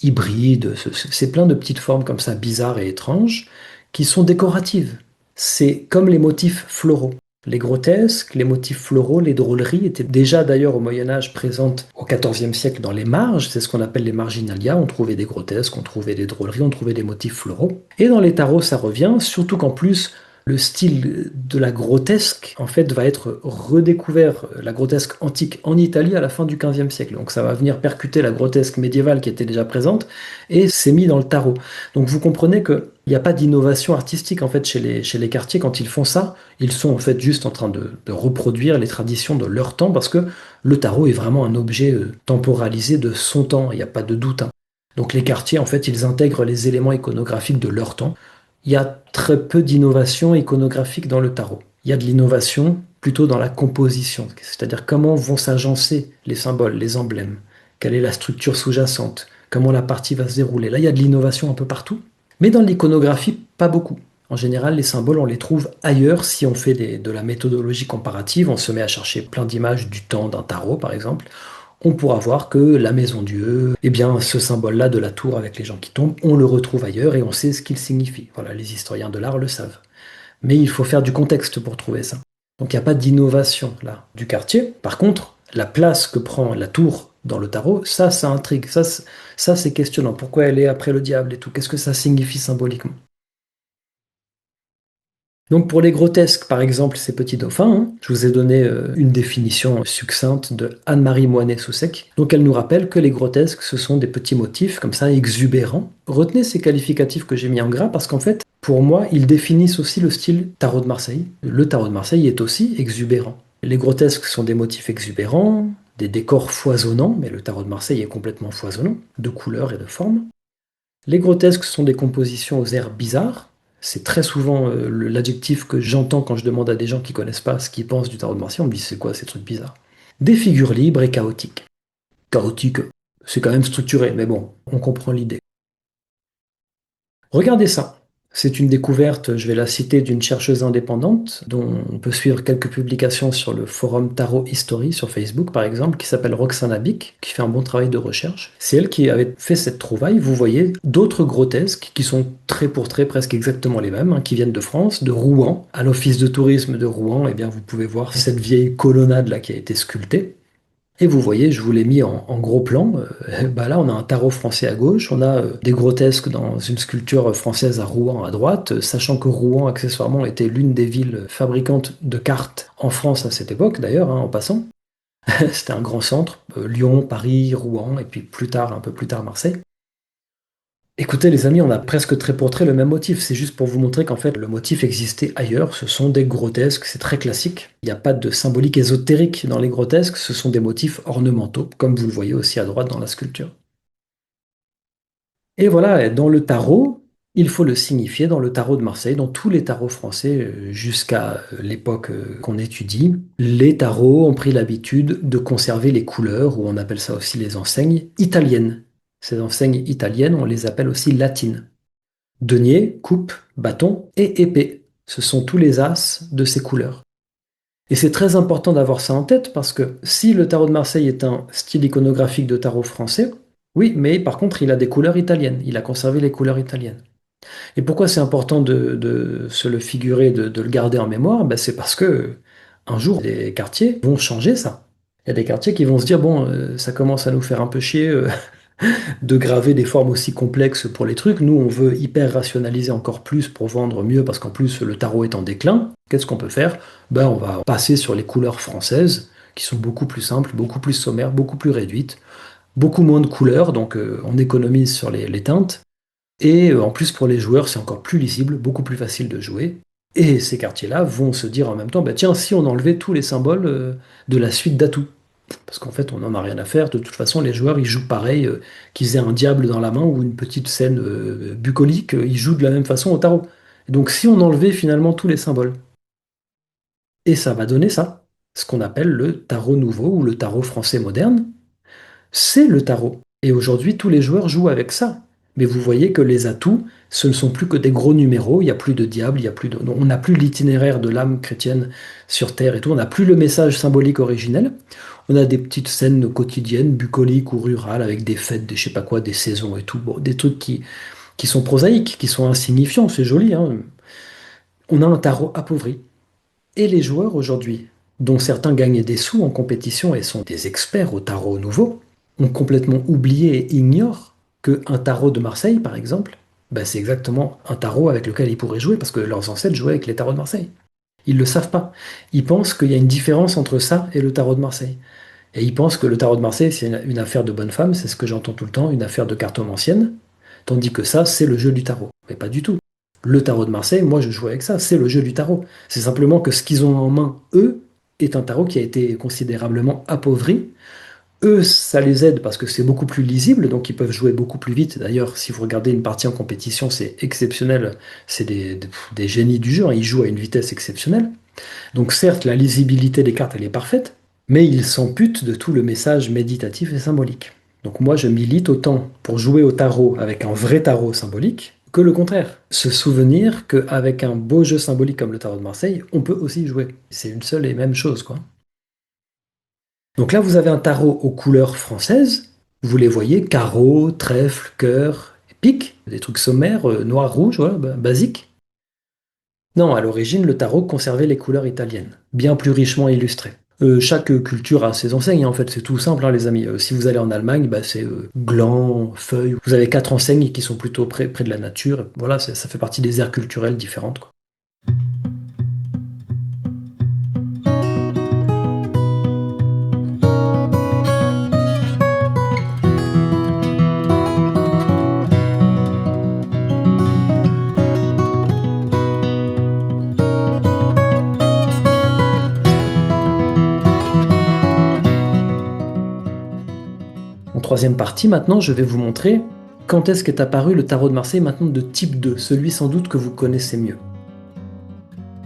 hybrides, c'est plein de petites formes comme ça, bizarres et étranges, qui sont décoratives. C'est comme les motifs floraux. Les grotesques, les motifs floraux, les drôleries étaient déjà d'ailleurs au Moyen Âge présentes au XIVe siècle dans les marges, c'est ce qu'on appelle les marginalia, on trouvait des grotesques, on trouvait des drôleries, on trouvait des motifs floraux. Et dans les tarots ça revient, surtout qu'en plus le style de la grotesque, en fait, va être redécouvert, la grotesque antique, en Italie à la fin du XVe siècle. Donc ça va venir percuter la grotesque médiévale qui était déjà présente, et c'est mis dans le tarot. Donc vous comprenez qu'il n'y a pas d'innovation artistique en fait chez les quartiers quand ils font ça. Ils sont en fait juste en train de reproduire les traditions de leur temps, parce que le tarot est vraiment un objet temporalisé de son temps, il n'y a pas de doute, hein. Donc les quartiers, en fait, ils intègrent les éléments iconographiques de leur temps. Il y a très peu d'innovation iconographique dans le tarot. Il y a de l'innovation plutôt dans la composition, c'est-à-dire comment vont s'agencer les symboles, les emblèmes, quelle est la structure sous-jacente, comment la partie va se dérouler. Là, il y a de l'innovation un peu partout, mais dans l'iconographie, pas beaucoup. En général, les symboles, on les trouve ailleurs si on fait de la méthodologie comparative, on se met à chercher plein d'images du temps d'un tarot, par exemple. On pourra voir que la maison Dieu, eh bien, ce symbole-là de la tour avec les gens qui tombent, on le retrouve ailleurs et on sait ce qu'il signifie. Voilà, les historiens de l'art le savent. Mais il faut faire du contexte pour trouver ça. Donc il n'y a pas d'innovation là du quartier. Par contre, la place que prend la tour dans le tarot, ça intrigue. Ça c'est questionnant. Pourquoi elle est après le diable et tout? Qu'est-ce que ça signifie symboliquement? Donc pour les grotesques, par exemple, ces petits dauphins, hein, je vous ai donné une définition succincte de Anne-Marie Moinet-Soussec. Donc elle nous rappelle que les grotesques, ce sont des petits motifs comme ça exubérants. Retenez ces qualificatifs que j'ai mis en gras parce qu'en fait, pour moi, ils définissent aussi le style tarot de Marseille. Le tarot de Marseille est aussi exubérant. Les grotesques sont des motifs exubérants, des décors foisonnants, mais le tarot de Marseille est complètement foisonnant, de couleurs et de formes. Les grotesques sont des compositions aux airs bizarres. C'est très souvent l'adjectif que j'entends quand je demande à des gens qui connaissent pas ce qu'ils pensent du tarot de Marseille. On me dit c'est quoi ces trucs bizarres? Des figures libres et chaotiques. Chaotique, c'est quand même structuré, mais bon, on comprend l'idée. Regardez ça. C'est une découverte, je vais la citer, d'une chercheuse indépendante dont on peut suivre quelques publications sur le forum Tarot History sur Facebook par exemple, qui s'appelle Roxana Bic, qui fait un bon travail de recherche. C'est elle qui avait fait cette trouvaille. Vous voyez d'autres grotesques qui sont trait pour trait presque exactement les mêmes, hein, qui viennent de France, de Rouen. À l'office de tourisme de Rouen, eh bien, vous pouvez voir cette vieille colonnade là qui a été sculptée. Et vous voyez, je vous l'ai mis en gros plan. Bah là, on a un tarot français à gauche, on a des grotesques dans une sculpture française à Rouen à droite, sachant que Rouen, accessoirement, était l'une des villes fabricantes de cartes en France à cette époque, d'ailleurs, hein, en passant. C'était un grand centre, Lyon, Paris, Rouen, et puis plus tard, un peu plus tard, Marseille. Écoutez les amis, on a presque trait pour trait le même motif, c'est juste pour vous montrer qu'en fait le motif existait ailleurs, ce sont des grotesques, c'est très classique. Il n'y a pas de symbolique ésotérique dans les grotesques, ce sont des motifs ornementaux, comme vous le voyez aussi à droite dans la sculpture. Et voilà, dans le tarot, il faut le signifier dans le tarot de Marseille, dans tous les tarots français jusqu'à l'époque qu'on étudie. Les tarots ont pris l'habitude de conserver les couleurs, ou on appelle ça aussi les enseignes italiennes. Ces enseignes italiennes, on les appelle aussi latines. Denier, coupe, bâton et épée. Ce sont tous les as de ces couleurs. Et c'est très important d'avoir ça en tête parce que si le tarot de Marseille est un style iconographique de tarot français, oui, mais par contre, il a des couleurs italiennes. Il a conservé les couleurs italiennes. Et pourquoi c'est important de se le figurer, de le garder en mémoire? Ben, c'est parce que un jour, les quartiers vont changer ça. Il y a des quartiers qui vont se dire, bon, ça commence à nous faire un peu chier de graver des formes aussi complexes pour les trucs. Nous, on veut hyper rationaliser encore plus pour vendre mieux, parce qu'en plus, le tarot est en déclin. Qu'est-ce qu'on peut faire? Ben, on va passer sur les couleurs françaises, qui sont beaucoup plus simples, beaucoup plus sommaires, beaucoup plus réduites, beaucoup moins de couleurs, donc on économise sur les teintes. Et en plus, pour les joueurs, c'est encore plus lisible, beaucoup plus facile de jouer. Et ces quartiers-là vont se dire en même temps, bah tiens, si on enlevait tous les symboles de la suite d'atouts. Parce qu'en fait, on n'en a rien à faire. De toute façon, les joueurs, ils jouent pareil, qu'ils aient un diable dans la main ou une petite scène bucolique, ils jouent de la même façon au tarot. Et donc, si on enlevait finalement tous les symboles, et ça va donner ça, ce qu'on appelle le tarot nouveau ou le tarot français moderne, c'est le tarot. Et aujourd'hui, tous les joueurs jouent avec ça. Mais vous voyez que les atouts, ce ne sont plus que des gros numéros, il n'y a plus de diable, il y a plus de... on n'a plus l'itinéraire de l'âme chrétienne sur Terre et tout, on n'a plus le message symbolique originel, on a des petites scènes quotidiennes, bucoliques ou rurales, avec des fêtes, des je sais pas quoi, des saisons et tout, bon, des trucs qui sont prosaïques, qui sont insignifiants, c'est joli, hein. On a un tarot appauvri. Et les joueurs aujourd'hui, dont certains gagnent des sous en compétition et sont des experts au tarot nouveau, ont complètement oublié et ignorent qu'un tarot de Marseille, par exemple, bah, c'est exactement un tarot avec lequel ils pourraient jouer parce que leurs ancêtres jouaient avec les tarots de Marseille. Ils ne le savent pas. Ils pensent qu'il y a une différence entre ça et le tarot de Marseille. Et ils pensent que le tarot de Marseille, c'est une affaire de bonne femme, c'est ce que j'entends tout le temps, une affaire de cartomancienne, tandis que ça, c'est le jeu du tarot. Mais pas du tout. Le tarot de Marseille, moi je joue avec ça, c'est le jeu du tarot. C'est simplement que ce qu'ils ont en main, eux, est un tarot qui a été considérablement appauvri. Eux, ça les aide parce que c'est beaucoup plus lisible, donc ils peuvent jouer beaucoup plus vite. D'ailleurs, si vous regardez une partie en compétition, c'est exceptionnel. C'est des génies du jeu, hein. Ils jouent à une vitesse exceptionnelle. Donc certes, la lisibilité des cartes, elle est parfaite, mais ils s'amputent de tout le message méditatif et symbolique. Donc moi, je milite autant pour jouer au tarot avec un vrai tarot symbolique que le contraire. Se souvenir qu'avec un beau jeu symbolique comme le tarot de Marseille, on peut aussi jouer. C'est une seule et même chose, quoi. Donc là, vous avez un tarot aux couleurs françaises. Vous les voyez, carreau, trèfle, cœur, pique, des trucs sommaires, noir, rouge, voilà, basique. Non, à l'origine, le tarot conservait les couleurs italiennes, bien plus richement illustrées. Chaque culture a ses enseignes, hein, en fait, c'est tout simple, hein, les amis. Si vous allez en Allemagne, bah, c'est gland, feuille. Vous avez quatre enseignes qui sont plutôt près de la nature. Voilà, ça fait partie des aires culturelles différentes, quoi. En troisième partie, maintenant, je vais vous montrer quand est-ce qu'est apparu le tarot de Marseille maintenant de type 2, celui sans doute que vous connaissez mieux.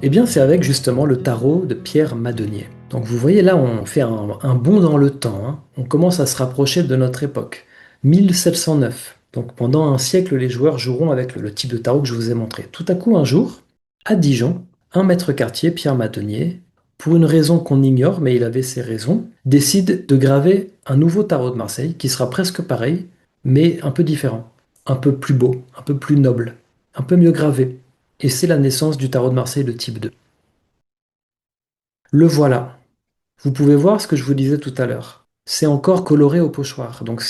Eh bien, c'est avec justement le tarot de Pierre Madenier. Donc vous voyez là, on fait un bond dans le temps, hein. On commence à se rapprocher de notre époque. 1709. Donc pendant un siècle, les joueurs joueront avec le type de tarot que je vous ai montré. Tout à coup, un jour, à Dijon, un maître quartier, Pierre Madenier, pour une raison qu'on ignore, mais il avait ses raisons, décide de graver un nouveau tarot de Marseille qui sera presque pareil, mais un peu différent, un peu plus beau, un peu plus noble, un peu mieux gravé. Et c'est la naissance du tarot de Marseille de type 2. Le voilà. Vous pouvez voir ce que je vous disais tout à l'heure. C'est encore coloré au pochoir, donc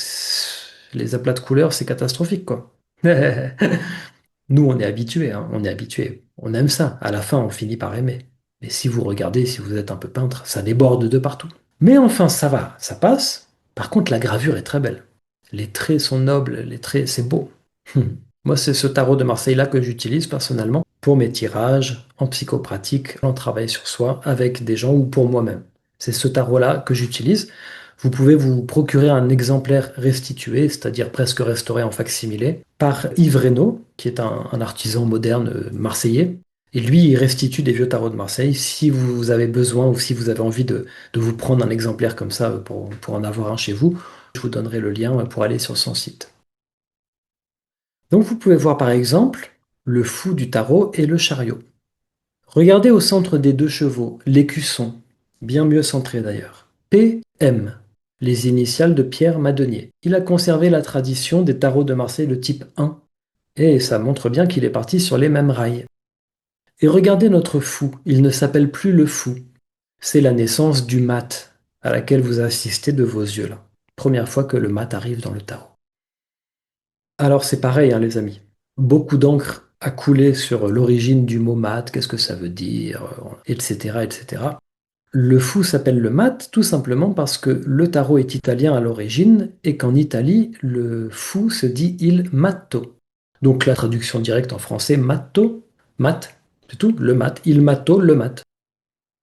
les aplats de couleurs, c'est catastrophique, quoi. Nous, on est habitués, hein, on est habitués. On aime ça. À la fin, on finit par aimer. Mais si vous regardez, si vous êtes un peu peintre, ça déborde de partout. Mais enfin, ça va, ça passe. Par contre, la gravure est très belle. Les traits sont nobles, les traits, c'est beau. Moi, c'est ce tarot de Marseille-là que j'utilise personnellement pour mes tirages, en psychopratique, en travail sur soi, avec des gens ou pour moi-même. C'est ce tarot-là que j'utilise. Vous pouvez vous procurer un exemplaire restitué, c'est-à-dire presque restauré en fac-similé, par Yves Reynaud, qui est un artisan moderne marseillais. Et lui, il restitue des vieux tarots de Marseille. Si vous avez besoin ou si vous avez envie de vous prendre un exemplaire comme ça pour en avoir un chez vous, je vous donnerai le lien pour aller sur son site. Donc vous pouvez voir par exemple le fou du tarot et le chariot. Regardez au centre des deux chevaux l'écusson bien mieux centré d'ailleurs. PM, les initiales de Pierre Madenier. Il a conservé la tradition des tarots de Marseille de type 1, et ça montre bien qu'il est parti sur les mêmes rails. Et regardez notre fou, il ne s'appelle plus le fou. C'est la naissance du mat, à laquelle vous assistez de vos yeux là. Première fois que le mat arrive dans le tarot. Alors c'est pareil, hein, les amis. Beaucoup d'encre a coulé sur l'origine du mot mat, qu'est-ce que ça veut dire, etc., etc. Le fou s'appelle le mat tout simplement parce que le tarot est italien à l'origine et qu'en Italie, le fou se dit il matto. Donc la traduction directe en français, matto, mat, c'est tout, le mat, il matto, le mat.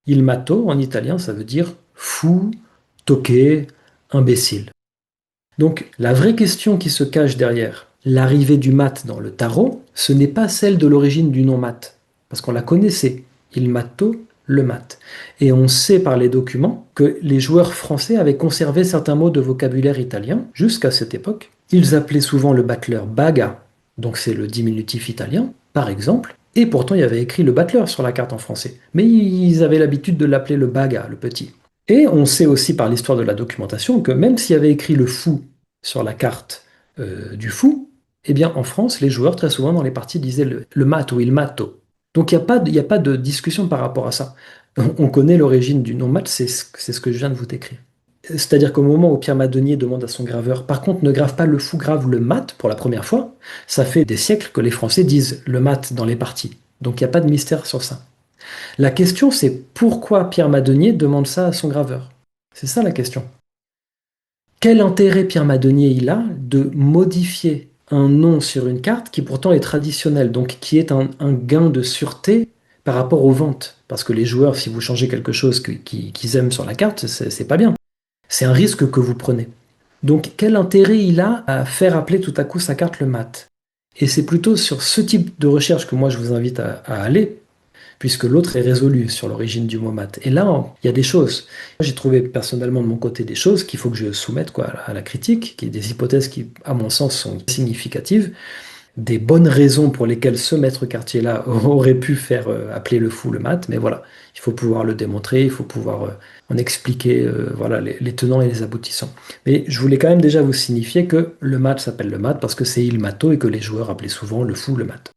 Il matto en italien, ça veut dire fou, toqué, imbécile. Donc la vraie question qui se cache derrière l'arrivée du mat dans le tarot, ce n'est pas celle de l'origine du nom mat, parce qu'on la connaissait, il matto, le mat. Et on sait par les documents que les joueurs français avaient conservé certains mots de vocabulaire italien jusqu'à cette époque. Ils appelaient souvent le battleur baga, donc c'est le diminutif italien, par exemple, et pourtant il y avait écrit le battleur sur la carte en français. Mais ils avaient l'habitude de l'appeler le baga, le petit. Et on sait aussi par l'histoire de la documentation que même s'il y avait écrit le fou sur la carte du fou, eh bien en France, les joueurs très souvent dans les parties disaient le mat ou il matto. Donc il y a pas de discussion par rapport à ça. On connaît l'origine du nom mat, c'est ce que je viens de vous décrire. C'est-à-dire qu'au moment où Pierre Madenier demande à son graveur, par contre ne grave pas le fou, grave le mat pour la première fois, ça fait des siècles que les Français disent le mat dans les parties. Donc il n'y a pas de mystère sur ça. La question, c'est pourquoi Pierre Madenier demande ça à son graveur? C'est ça la question. Quel intérêt Pierre Madenier il a de modifier un nom sur une carte qui pourtant est traditionnel, donc qui est un gain de sûreté par rapport aux ventes? Parce que les joueurs, si vous changez quelque chose qu'ils aiment sur la carte, c'est pas bien. C'est un risque que vous prenez. Donc quel intérêt il a à faire appeler tout à coup sa carte le mat? Et c'est plutôt sur ce type de recherche que moi je vous invite à aller, puisque l'autre est résolu sur l'origine du mot mat. Et là, il y a des choses. J'ai trouvé personnellement de mon côté des choses qu'il faut que je soumette quoi, à la critique, qui des hypothèses qui, à mon sens, sont significatives, des bonnes raisons pour lesquelles ce maître quartier-là aurait pu faire appeler le fou le mat, mais voilà, il faut pouvoir le démontrer, il faut pouvoir en expliquer voilà, les tenants et les aboutissants. Mais je voulais quand même déjà vous signifier que le mat s'appelle le mat parce que c'est il matto et que les joueurs appelaient souvent le fou le mat.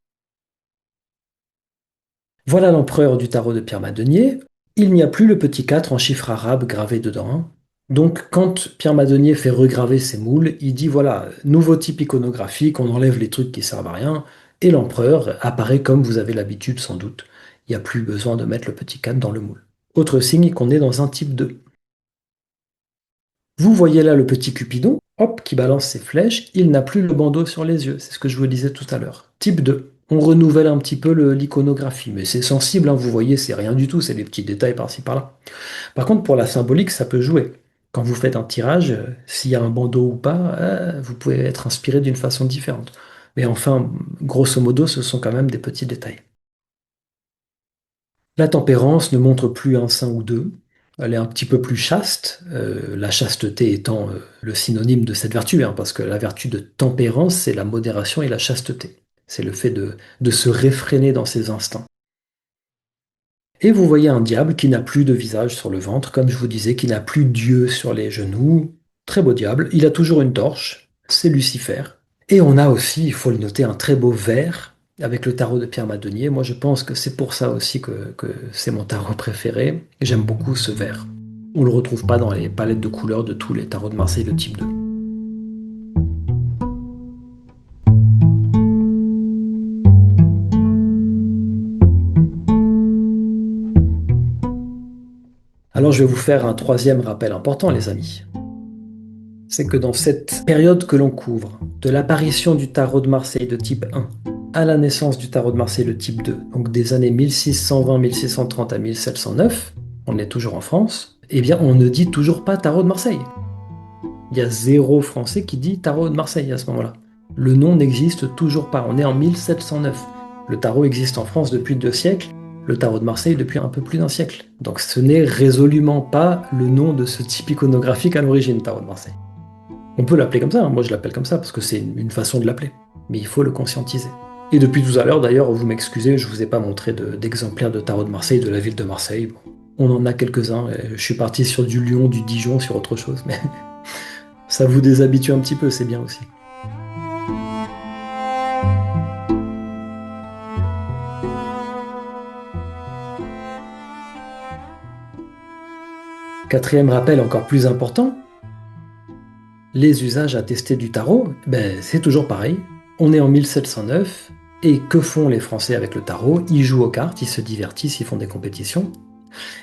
Voilà l'empereur du tarot de Pierre Madenier. Il n'y a plus le petit 4 en chiffre arabe gravé dedans. Donc quand Pierre Madenier fait regraver ses moules, il dit voilà, nouveau type iconographique, on enlève les trucs qui servent à rien, et l'empereur apparaît comme vous avez l'habitude sans doute. Il n'y a plus besoin de mettre le petit 4 dans le moule. Autre signe qu'on est dans un type 2. Vous voyez là le petit Cupidon, hop, qui balance ses flèches, il n'a plus le bandeau sur les yeux, c'est ce que je vous disais tout à l'heure. Type 2. On renouvelle un petit peu l'iconographie, mais c'est sensible, hein, vous voyez, c'est rien du tout, c'est des petits détails par-ci par-là. Par contre, pour la symbolique, ça peut jouer. Quand vous faites un tirage, s'il y a un bandeau ou pas, vous pouvez être inspiré d'une façon différente. Mais enfin, grosso modo, ce sont quand même des petits détails. La tempérance ne montre plus un saint ou deux. Elle est un petit peu plus chaste, la chasteté étant le synonyme de cette vertu, hein, parce que la vertu de tempérance, c'est la modération et la chasteté. C'est le fait de se réfréner dans ses instincts. Et vous voyez un diable qui n'a plus de visage sur le ventre, comme je vous disais, qui n'a plus d'yeux sur les genoux. Très beau diable. Il a toujours une torche. C'est Lucifer. Et on a aussi, il faut le noter, un très beau vert avec le tarot de Pierre Madenier. Moi, je pense que c'est pour ça aussi que c'est mon tarot préféré. J'aime beaucoup ce vert. On ne le retrouve pas dans les palettes de couleurs de tous les tarots de Marseille de type 2. Alors je vais vous faire un troisième rappel important, les amis. C'est que dans cette période que l'on couvre, de l'apparition du tarot de Marseille de type 1 à la naissance du tarot de Marseille de type 2, donc des années 1620-1630 à 1709, on est toujours en France, eh bien on ne dit toujours pas tarot de Marseille. Il y a 0 Français qui dit tarot de Marseille à ce moment-là. Le nom n'existe toujours pas, on est en 1709. Le tarot existe en France depuis 2 siècles, le tarot de Marseille depuis un peu plus d'1 siècle. Donc ce n'est résolument pas le nom de ce type iconographique à l'origine, tarot de Marseille. On peut l'appeler comme ça, hein. Moi je l'appelle comme ça parce que c'est une façon de l'appeler, mais il faut le conscientiser. Et depuis tout à l'heure d'ailleurs, vous m'excusez, je vous ai pas montré d'exemplaires de tarot de Marseille de la ville de Marseille. Bon, On en a quelques-uns. Je suis parti sur du Lyon, du Dijon, sur autre chose, mais ça vous déshabitue un petit peu, c'est bien aussi. Quatrième rappel encore plus important, les usages attestés du tarot, ben, c'est toujours pareil. On est en 1709, et que font les Français avec le tarot? Ils jouent aux cartes, ils se divertissent, ils font des compétitions.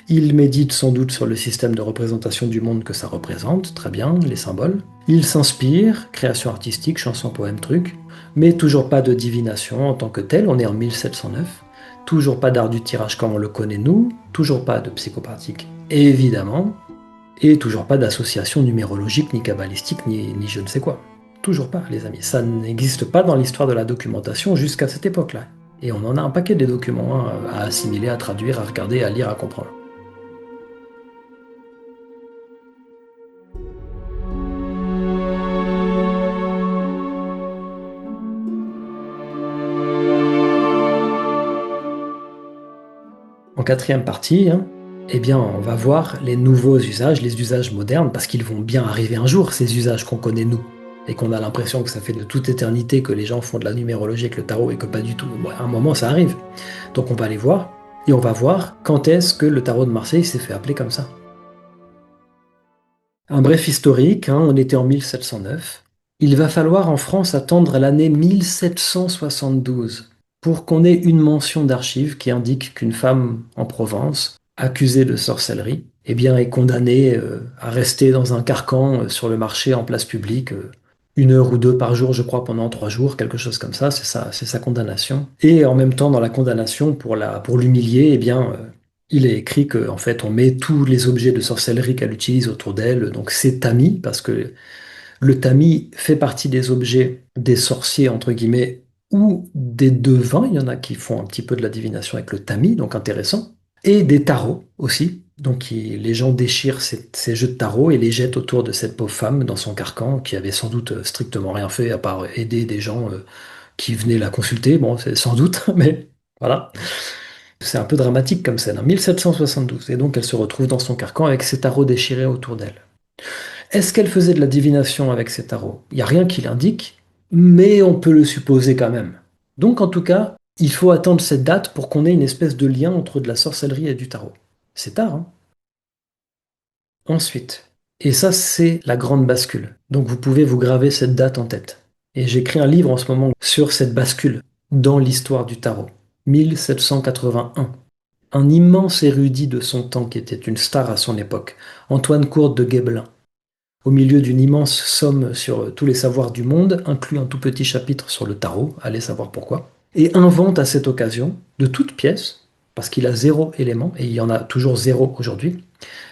Ils méditent sans doute sur le système de représentation du monde que ça représente, très bien, les symboles. Ils s'inspirent, création artistique, chansons, poèmes, trucs, mais toujours pas de divination en tant que telle, on est en 1709. Toujours pas d'art du tirage comme on le connaît nous, toujours pas de psychopratique, évidemment, et toujours pas d'association numérologique, ni kabbalistique, ni je ne sais quoi. Toujours pas, les amis. Ça n'existe pas dans l'histoire de la documentation jusqu'à cette époque-là. Et on en a un paquet des documents hein, à assimiler, à traduire, à regarder, à lire, à comprendre. En quatrième partie, hein, eh bien, on va voir les nouveaux usages, les usages modernes, parce qu'ils vont bien arriver un jour, ces usages qu'on connaît nous, et qu'on a l'impression que ça fait de toute éternité que les gens font de la numérologie avec le tarot, et que pas du tout. Bon, à un moment, ça arrive. Donc on va les voir, et on va voir quand est-ce que le tarot de Marseille s'est fait appeler comme ça. Un bref historique, hein, on était en 1709. Il va falloir en France attendre l'année 1772 pour qu'on ait une mention d'archives qui indique qu'une femme en Provence, accusée de sorcellerie, eh bien, est condamnée à rester dans un carcan sur le marché en place publique, 1 heure ou 2 par jour, je crois, pendant 3 jours, quelque chose comme ça, c'est sa condamnation. Et en même temps, dans la condamnation, pour l'humilier, eh bien, il est écrit qu'en fait, on met tous les objets de sorcellerie qu'elle utilise autour d'elle, donc c'est tamis, parce que le tamis fait partie des objets des sorciers, entre guillemets, ou des devins. Il y en a qui font un petit peu de la divination avec le tamis, donc intéressant. Et des tarots aussi. Donc les gens déchirent ces jeux de tarot et les jettent autour de cette pauvre femme dans son carcan, qui avait sans doute strictement rien fait à part aider des gens qui venaient la consulter. Bon, c'est sans doute, mais voilà. C'est un peu dramatique comme scène, en 1772. Et donc elle se retrouve dans son carcan avec ses tarots déchirés autour d'elle. Est-ce qu'elle faisait de la divination avec ses tarots? Il n'y a rien qui l'indique, mais on peut le supposer quand même. Donc en tout cas, il faut attendre cette date pour qu'on ait une espèce de lien entre de la sorcellerie et du tarot. C'est tard, hein? Ensuite, et ça c'est la grande bascule, donc vous pouvez vous graver cette date en tête. Et j'écris un livre en ce moment sur cette bascule dans l'histoire du tarot. 1781. Un immense érudit de son temps qui était une star à son époque, Antoine Courte de Guesbelin, au milieu d'une immense somme sur tous les savoirs du monde, inclut un tout petit chapitre sur le tarot, allez savoir pourquoi, et invente à cette occasion, de toutes pièces, parce qu'il a 0 élément, et il y en a toujours 0 aujourd'hui,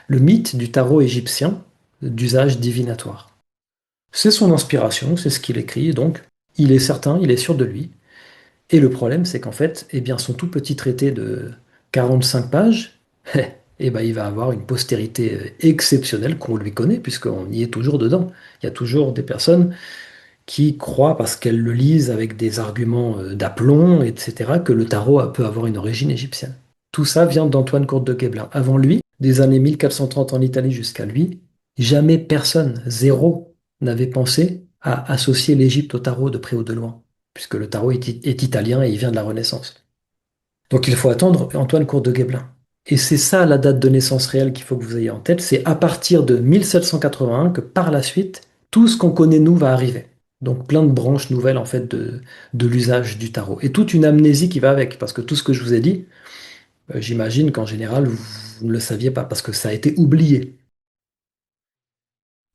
le mythe du tarot égyptien d'usage divinatoire. C'est son inspiration, c'est ce qu'il écrit, donc il est certain, il est sûr de lui. Et le problème, c'est qu'en fait, eh bien, son tout petit traité de 45 pages, eh ben, il va avoir une postérité exceptionnelle qu'on lui connaît, puisqu'on y est toujours dedans. Il y a toujours des personnes qui croient, parce qu'elles le lisent avec des arguments d'aplomb, etc., que le tarot peut avoir une origine égyptienne. Tout ça vient d'Antoine Courte de Guesbelin. Avant lui, des années 1430 en Italie jusqu'à lui, jamais personne, zéro, n'avait pensé à associer l'Égypte au tarot de près ou de loin, puisque le tarot est italien et il vient de la Renaissance. Donc il faut attendre Antoine Courte de Guesbelin. Et c'est ça la date de naissance réelle qu'il faut que vous ayez en tête. C'est à partir de 1781 que par la suite, tout ce qu'on connaît nous va arriver. Donc plein de branches nouvelles en fait de l'usage du tarot. Et toute une amnésie qui va avec, parce que tout ce que je vous ai dit, j'imagine qu'en général, vous ne le saviez pas, parce que ça a été oublié.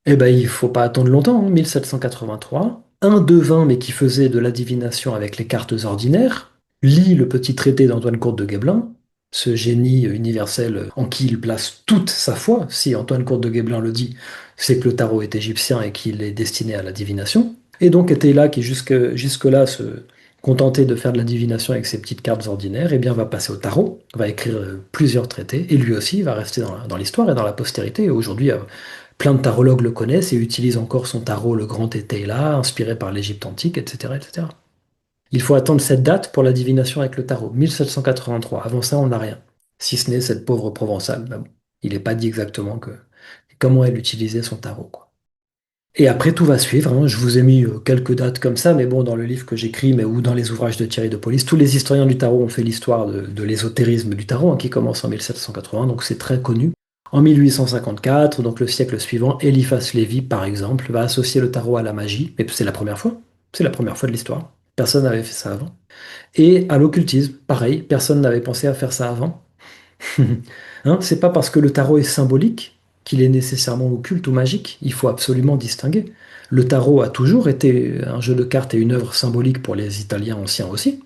Eh ben, il ne faut pas attendre longtemps, hein, 1783. Un devin, mais qui faisait de la divination avec les cartes ordinaires, lit le petit traité d'Antoine Courte de Guesbelin, ce génie universel en qui il place toute sa foi. Si Antoine Courte de Guesbelin le dit, c'est que le tarot est égyptien et qu'il est destiné à la divination. Et donc était là qui jusque-là se contentait de faire de la divination avec ses petites cartes ordinaires, et bien va passer au tarot, va écrire plusieurs traités, et lui aussi va rester dans l'histoire et dans la postérité. Et aujourd'hui, plein de tarologues le connaissent et utilisent encore son tarot, le Grand Éteilla, inspiré par l'Égypte antique, etc., etc. Il faut attendre cette date pour la divination avec le tarot, 1783. Avant ça, on n'a rien. si ce n'est cette pauvre provençale. Mais bon, il n'est pas dit exactement comment elle utilisait son tarot, quoi. Et après, tout va suivre, hein. Je vous ai mis quelques dates comme ça, mais bon, dans le livre que j'écris, mais ou dans les ouvrages de Thierry de Police, tous les historiens du tarot ont fait l'histoire de l'ésotérisme du tarot, hein, qui commence en 1780, donc c'est très connu. En 1854, donc le siècle suivant, Eliphas Lévy, par exemple, va associer le tarot à la magie, et c'est la première fois. C'est la première fois de l'histoire. Personne n'avait fait ça avant. Et à l'occultisme, pareil, personne n'avait pensé à faire ça avant. Hein, c'est pas parce que le tarot est symbolique qu'il est nécessairement occulte ou magique. Il faut absolument distinguer. Le tarot a toujours été un jeu de cartes et une œuvre symbolique pour les Italiens anciens aussi.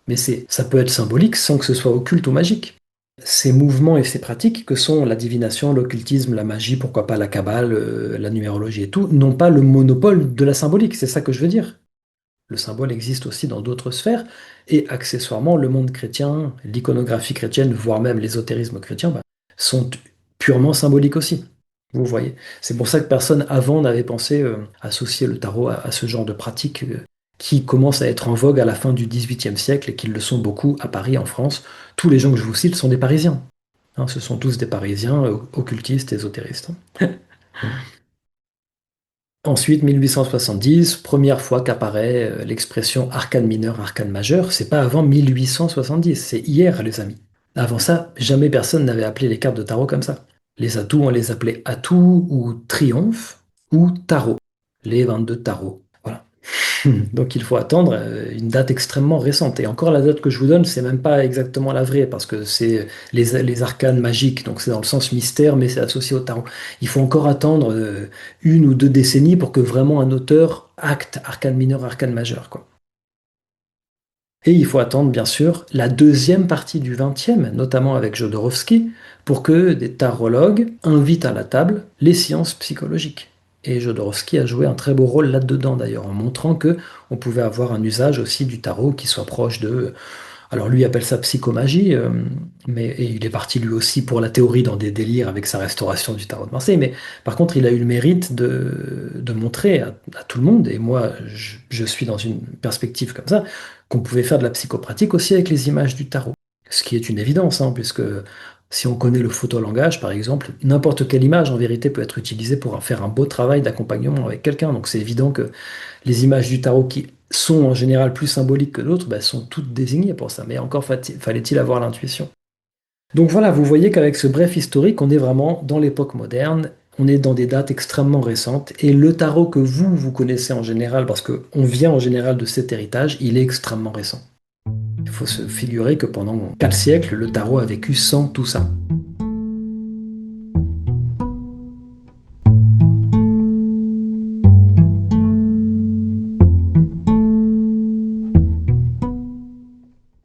Mais ça peut être symbolique sans que ce soit occulte ou magique. Ces mouvements et ces pratiques que sont la divination, l'occultisme, la magie, pourquoi pas la kabbale, la numérologie et tout, n'ont pas le monopole de la symbolique. C'est ça que je veux dire. Le symbole existe aussi dans d'autres sphères, et accessoirement, le monde chrétien, l'iconographie chrétienne, voire même l'ésotérisme chrétien, sont purement symboliques aussi. Vous voyez. C'est pour ça que personne avant n'avait pensé associer le tarot à ce genre de pratiques qui commencent à être en vogue à la fin du XVIIIe siècle et qui le sont beaucoup à Paris, en France. Tous les gens que je vous cite sont des Parisiens. Hein, ce sont tous des Parisiens occultistes, ésotéristes. Ensuite, 1870, première fois qu'apparaît l'expression arcane mineur, arcane majeur. C'est pas avant 1870, c'est hier, les amis. Avant ça, jamais personne n'avait appelé les cartes de tarot comme ça. Les atouts, on les appelait atouts ou triomphe ou tarot. Les 22 tarots. Voilà. Donc il faut attendre une date extrêmement récente. Et encore la date que je vous donne, c'est même pas exactement la vraie, parce que c'est les arcanes magiques, donc c'est dans le sens mystère, mais c'est associé au tarot. Il faut encore attendre une ou deux décennies pour que vraiment un auteur acte arcane mineur, arcane majeur, quoi. Et il faut attendre, bien sûr, la deuxième partie du XXe, notamment avec Jodorowsky, pour que des tarologues invitent à la table les sciences psychologiques. Et Jodorowsky a joué un très beau rôle là-dedans d'ailleurs, en montrant que on pouvait avoir un usage aussi du tarot qui soit proche de... Alors lui appelle ça psychomagie, mais et il est parti lui aussi pour la théorie dans des délires avec sa restauration du tarot de Marseille, mais par contre il a eu le mérite de montrer à tout le monde, et moi je suis dans une perspective comme ça, qu'on pouvait faire de la psychopratique aussi avec les images du tarot. Ce qui est une évidence, hein, puisque si on connaît le photolangage, par exemple, n'importe quelle image en vérité peut être utilisée pour faire un beau travail d'accompagnement avec quelqu'un. Donc c'est évident que les images du tarot qui sont en général plus symboliques que d'autres, sont toutes désignées pour ça. Mais encore fallait-il avoir l'intuition. Donc voilà, vous voyez qu'avec ce bref historique, on est vraiment dans l'époque moderne, on est dans des dates extrêmement récentes, et le tarot que vous connaissez en général, parce qu'on vient en général de cet héritage, il est extrêmement récent. Il faut se figurer que pendant 4 siècles, le tarot a vécu sans tout ça.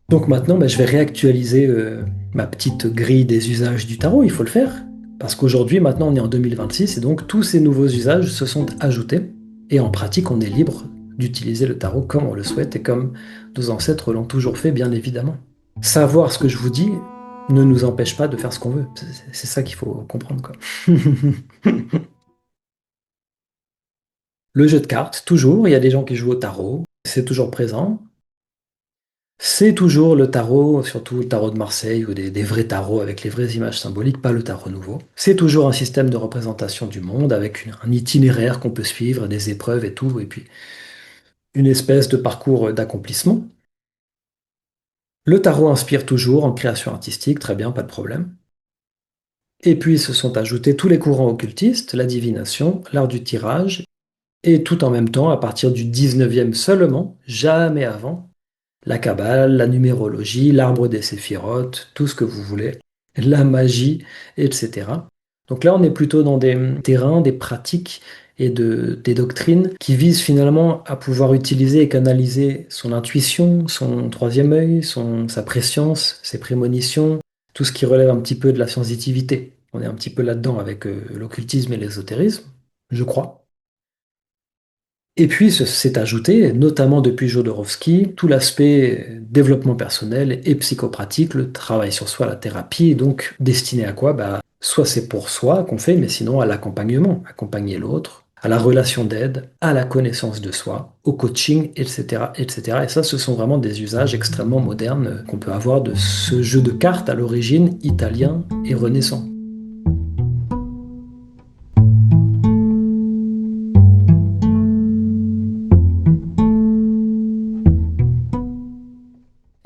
Donc maintenant, je vais réactualiser ma petite grille des usages du tarot, il faut le faire, parce qu'aujourd'hui, maintenant, on est en 2026, et donc tous ces nouveaux usages se sont ajoutés, et en pratique, on est libre d'utiliser le tarot comme on le souhaite, et comme nos ancêtres l'ont toujours fait, bien évidemment. Savoir ce que je vous dis ne nous empêche pas de faire ce qu'on veut. C'est ça qu'il faut comprendre, quoi. Le jeu de cartes, toujours, il y a des gens qui jouent au tarot, c'est toujours présent. C'est toujours le tarot, surtout le tarot de Marseille ou des vrais tarots avec les vraies images symboliques, pas le tarot nouveau. C'est toujours un système de représentation du monde avec un itinéraire qu'on peut suivre, des épreuves et tout, et puis une espèce de parcours d'accomplissement. Le tarot inspire toujours en création artistique, très bien, pas de problème. Et puis se sont ajoutés tous les courants occultistes, la divination, l'art du tirage, et tout en même temps, à partir du 19e seulement, jamais avant, la kabbale, la numérologie, l'arbre des séphirotes, tout ce que vous voulez, la magie, etc. Donc là, on est plutôt dans des terrains, des pratiques et des doctrines qui visent finalement à pouvoir utiliser et canaliser son intuition, son troisième œil, sa préscience, ses prémonitions, tout ce qui relève un petit peu de la sensitivité. On est un petit peu là-dedans avec l'occultisme et l'ésotérisme, je crois. Et puis s'est ajouté, notamment depuis Jodorowsky, tout l'aspect développement personnel et psychopratique, le travail sur soi, la thérapie, donc destiné à quoi? Soit c'est pour soi qu'on fait, mais sinon à l'accompagnement, accompagner l'autre, à la relation d'aide, à la connaissance de soi, au coaching, etc., etc. Et ça, ce sont vraiment des usages extrêmement modernes qu'on peut avoir de ce jeu de cartes à l'origine italien et renaissant.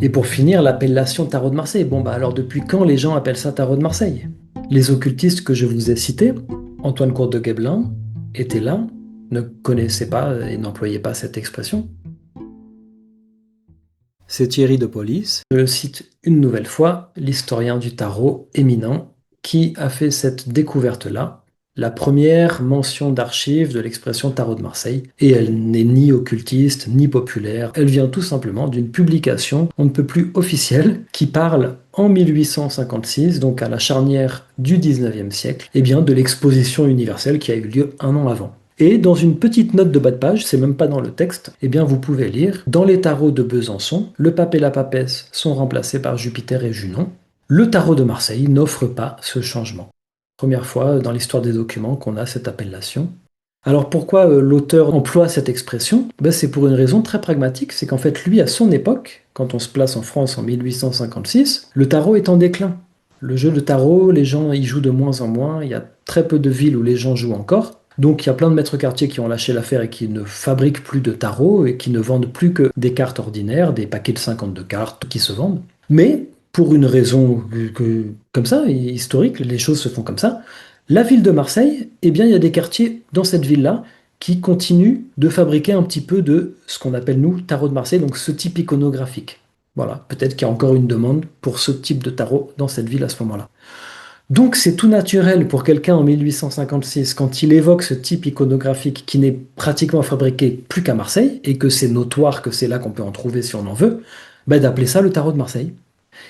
Et pour finir, l'appellation tarot de Marseille. Bon, bah alors depuis quand les gens appellent ça tarot de Marseille? Les occultistes que je vous ai cités, Antoine Court de Guesbelin, étaient là, ne connaissaient pas et n'employaient pas cette expression. C'est Thierry de Police. Je cite une nouvelle fois l'historien du tarot éminent qui a fait cette découverte-là, la première mention d'archives de l'expression tarot de Marseille, et elle n'est ni occultiste ni populaire, elle vient tout simplement d'une publication on ne peut plus officielle qui parle en 1856, donc à la charnière du 19e siècle, et bien de l'exposition universelle qui a eu lieu un an avant. Et dans une petite note de bas de page, c'est même pas dans le texte, eh bien vous pouvez lire: dans les tarots de Besançon, le pape et la papesse sont remplacés par Jupiter et Junon. Le tarot de Marseille n'offre pas ce changement. Première fois dans l'histoire des documents qu'on a cette appellation. Alors pourquoi l'auteur emploie cette expression? C'est pour une raison très pragmatique, c'est qu'en fait lui, à son époque, quand on se place en France en 1856, le tarot est en déclin. Le jeu de tarot, les gens y jouent de moins en moins, il y a très peu de villes où les gens jouent encore. Donc il y a plein de maîtres quartiers qui ont lâché l'affaire et qui ne fabriquent plus de tarot et qui ne vendent plus que des cartes ordinaires, des paquets de 52 cartes qui se vendent. Mais pour une raison comme ça, historique, les choses se font comme ça, la ville de Marseille, eh bien il y a des quartiers dans cette ville-là qui continuent de fabriquer un petit peu de ce qu'on appelle nous tarot de Marseille, donc ce type iconographique. Voilà, peut-être qu'il y a encore une demande pour ce type de tarot dans cette ville à ce moment-là. Donc c'est tout naturel pour quelqu'un en 1856, quand il évoque ce type iconographique qui n'est pratiquement fabriqué plus qu'à Marseille, et que c'est notoire que c'est là qu'on peut en trouver si on en veut, d'appeler ça le tarot de Marseille.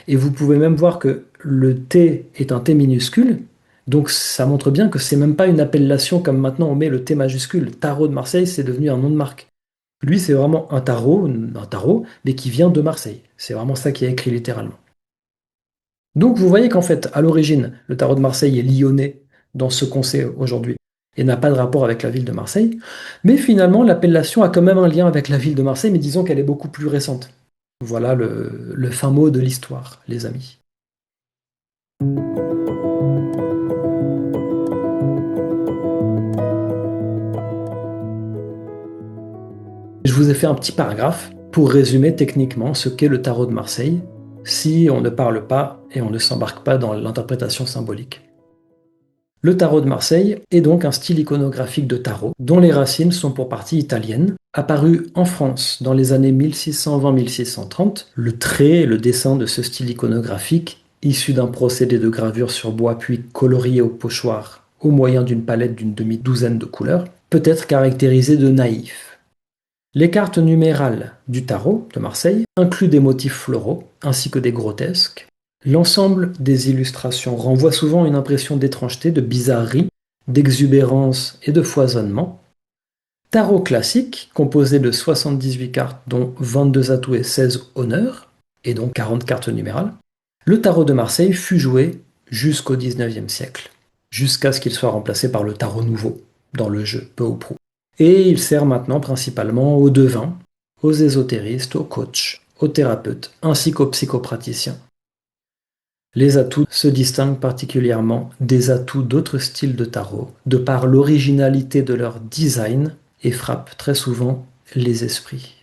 Et vous pouvez même voir que le T est un T minuscule, donc ça montre bien que c'est même pas une appellation comme maintenant on met le T majuscule. Tarot de Marseille, c'est devenu un nom de marque. Lui, c'est vraiment un tarot, mais qui vient de Marseille. C'est vraiment ça qui est écrit littéralement. Donc vous voyez qu'en fait, à l'origine, le tarot de Marseille est lyonnais dans ce qu'on sait aujourd'hui et n'a pas de rapport avec la ville de Marseille. Mais finalement, l'appellation a quand même un lien avec la ville de Marseille, mais disons qu'elle est beaucoup plus récente. Voilà le fin mot de l'histoire, les amis. Je vous ai fait un petit paragraphe pour résumer techniquement ce qu'est le tarot de Marseille, si on ne parle pas et on ne s'embarque pas dans l'interprétation symbolique. Le tarot de Marseille est donc un style iconographique de tarot, dont les racines sont pour partie italiennes, apparu en France dans les années 1620-1630. Le trait et le dessin de ce style iconographique, issu d'un procédé de gravure sur bois puis colorié au pochoir au moyen d'une palette d'une demi-douzaine de couleurs, peut être caractérisé de naïf. Les cartes numérales du tarot de Marseille incluent des motifs floraux ainsi que des grotesques. L'ensemble des illustrations renvoie souvent une impression d'étrangeté, de bizarrerie, d'exubérance et de foisonnement. Tarot classique, composé de 78 cartes dont 22 atouts et 16 honneurs, et donc 40 cartes numérales. Le tarot de Marseille fut joué jusqu'au XIXe siècle, jusqu'à ce qu'il soit remplacé par le tarot nouveau, dans le jeu, peu ou prou. Et il sert maintenant principalement aux devins, aux ésotéristes, aux coachs, aux thérapeutes, ainsi qu'aux psychopraticiens. Les atouts se distinguent particulièrement des atouts d'autres styles de tarot, de par l'originalité de leur design, et frappent très souvent les esprits.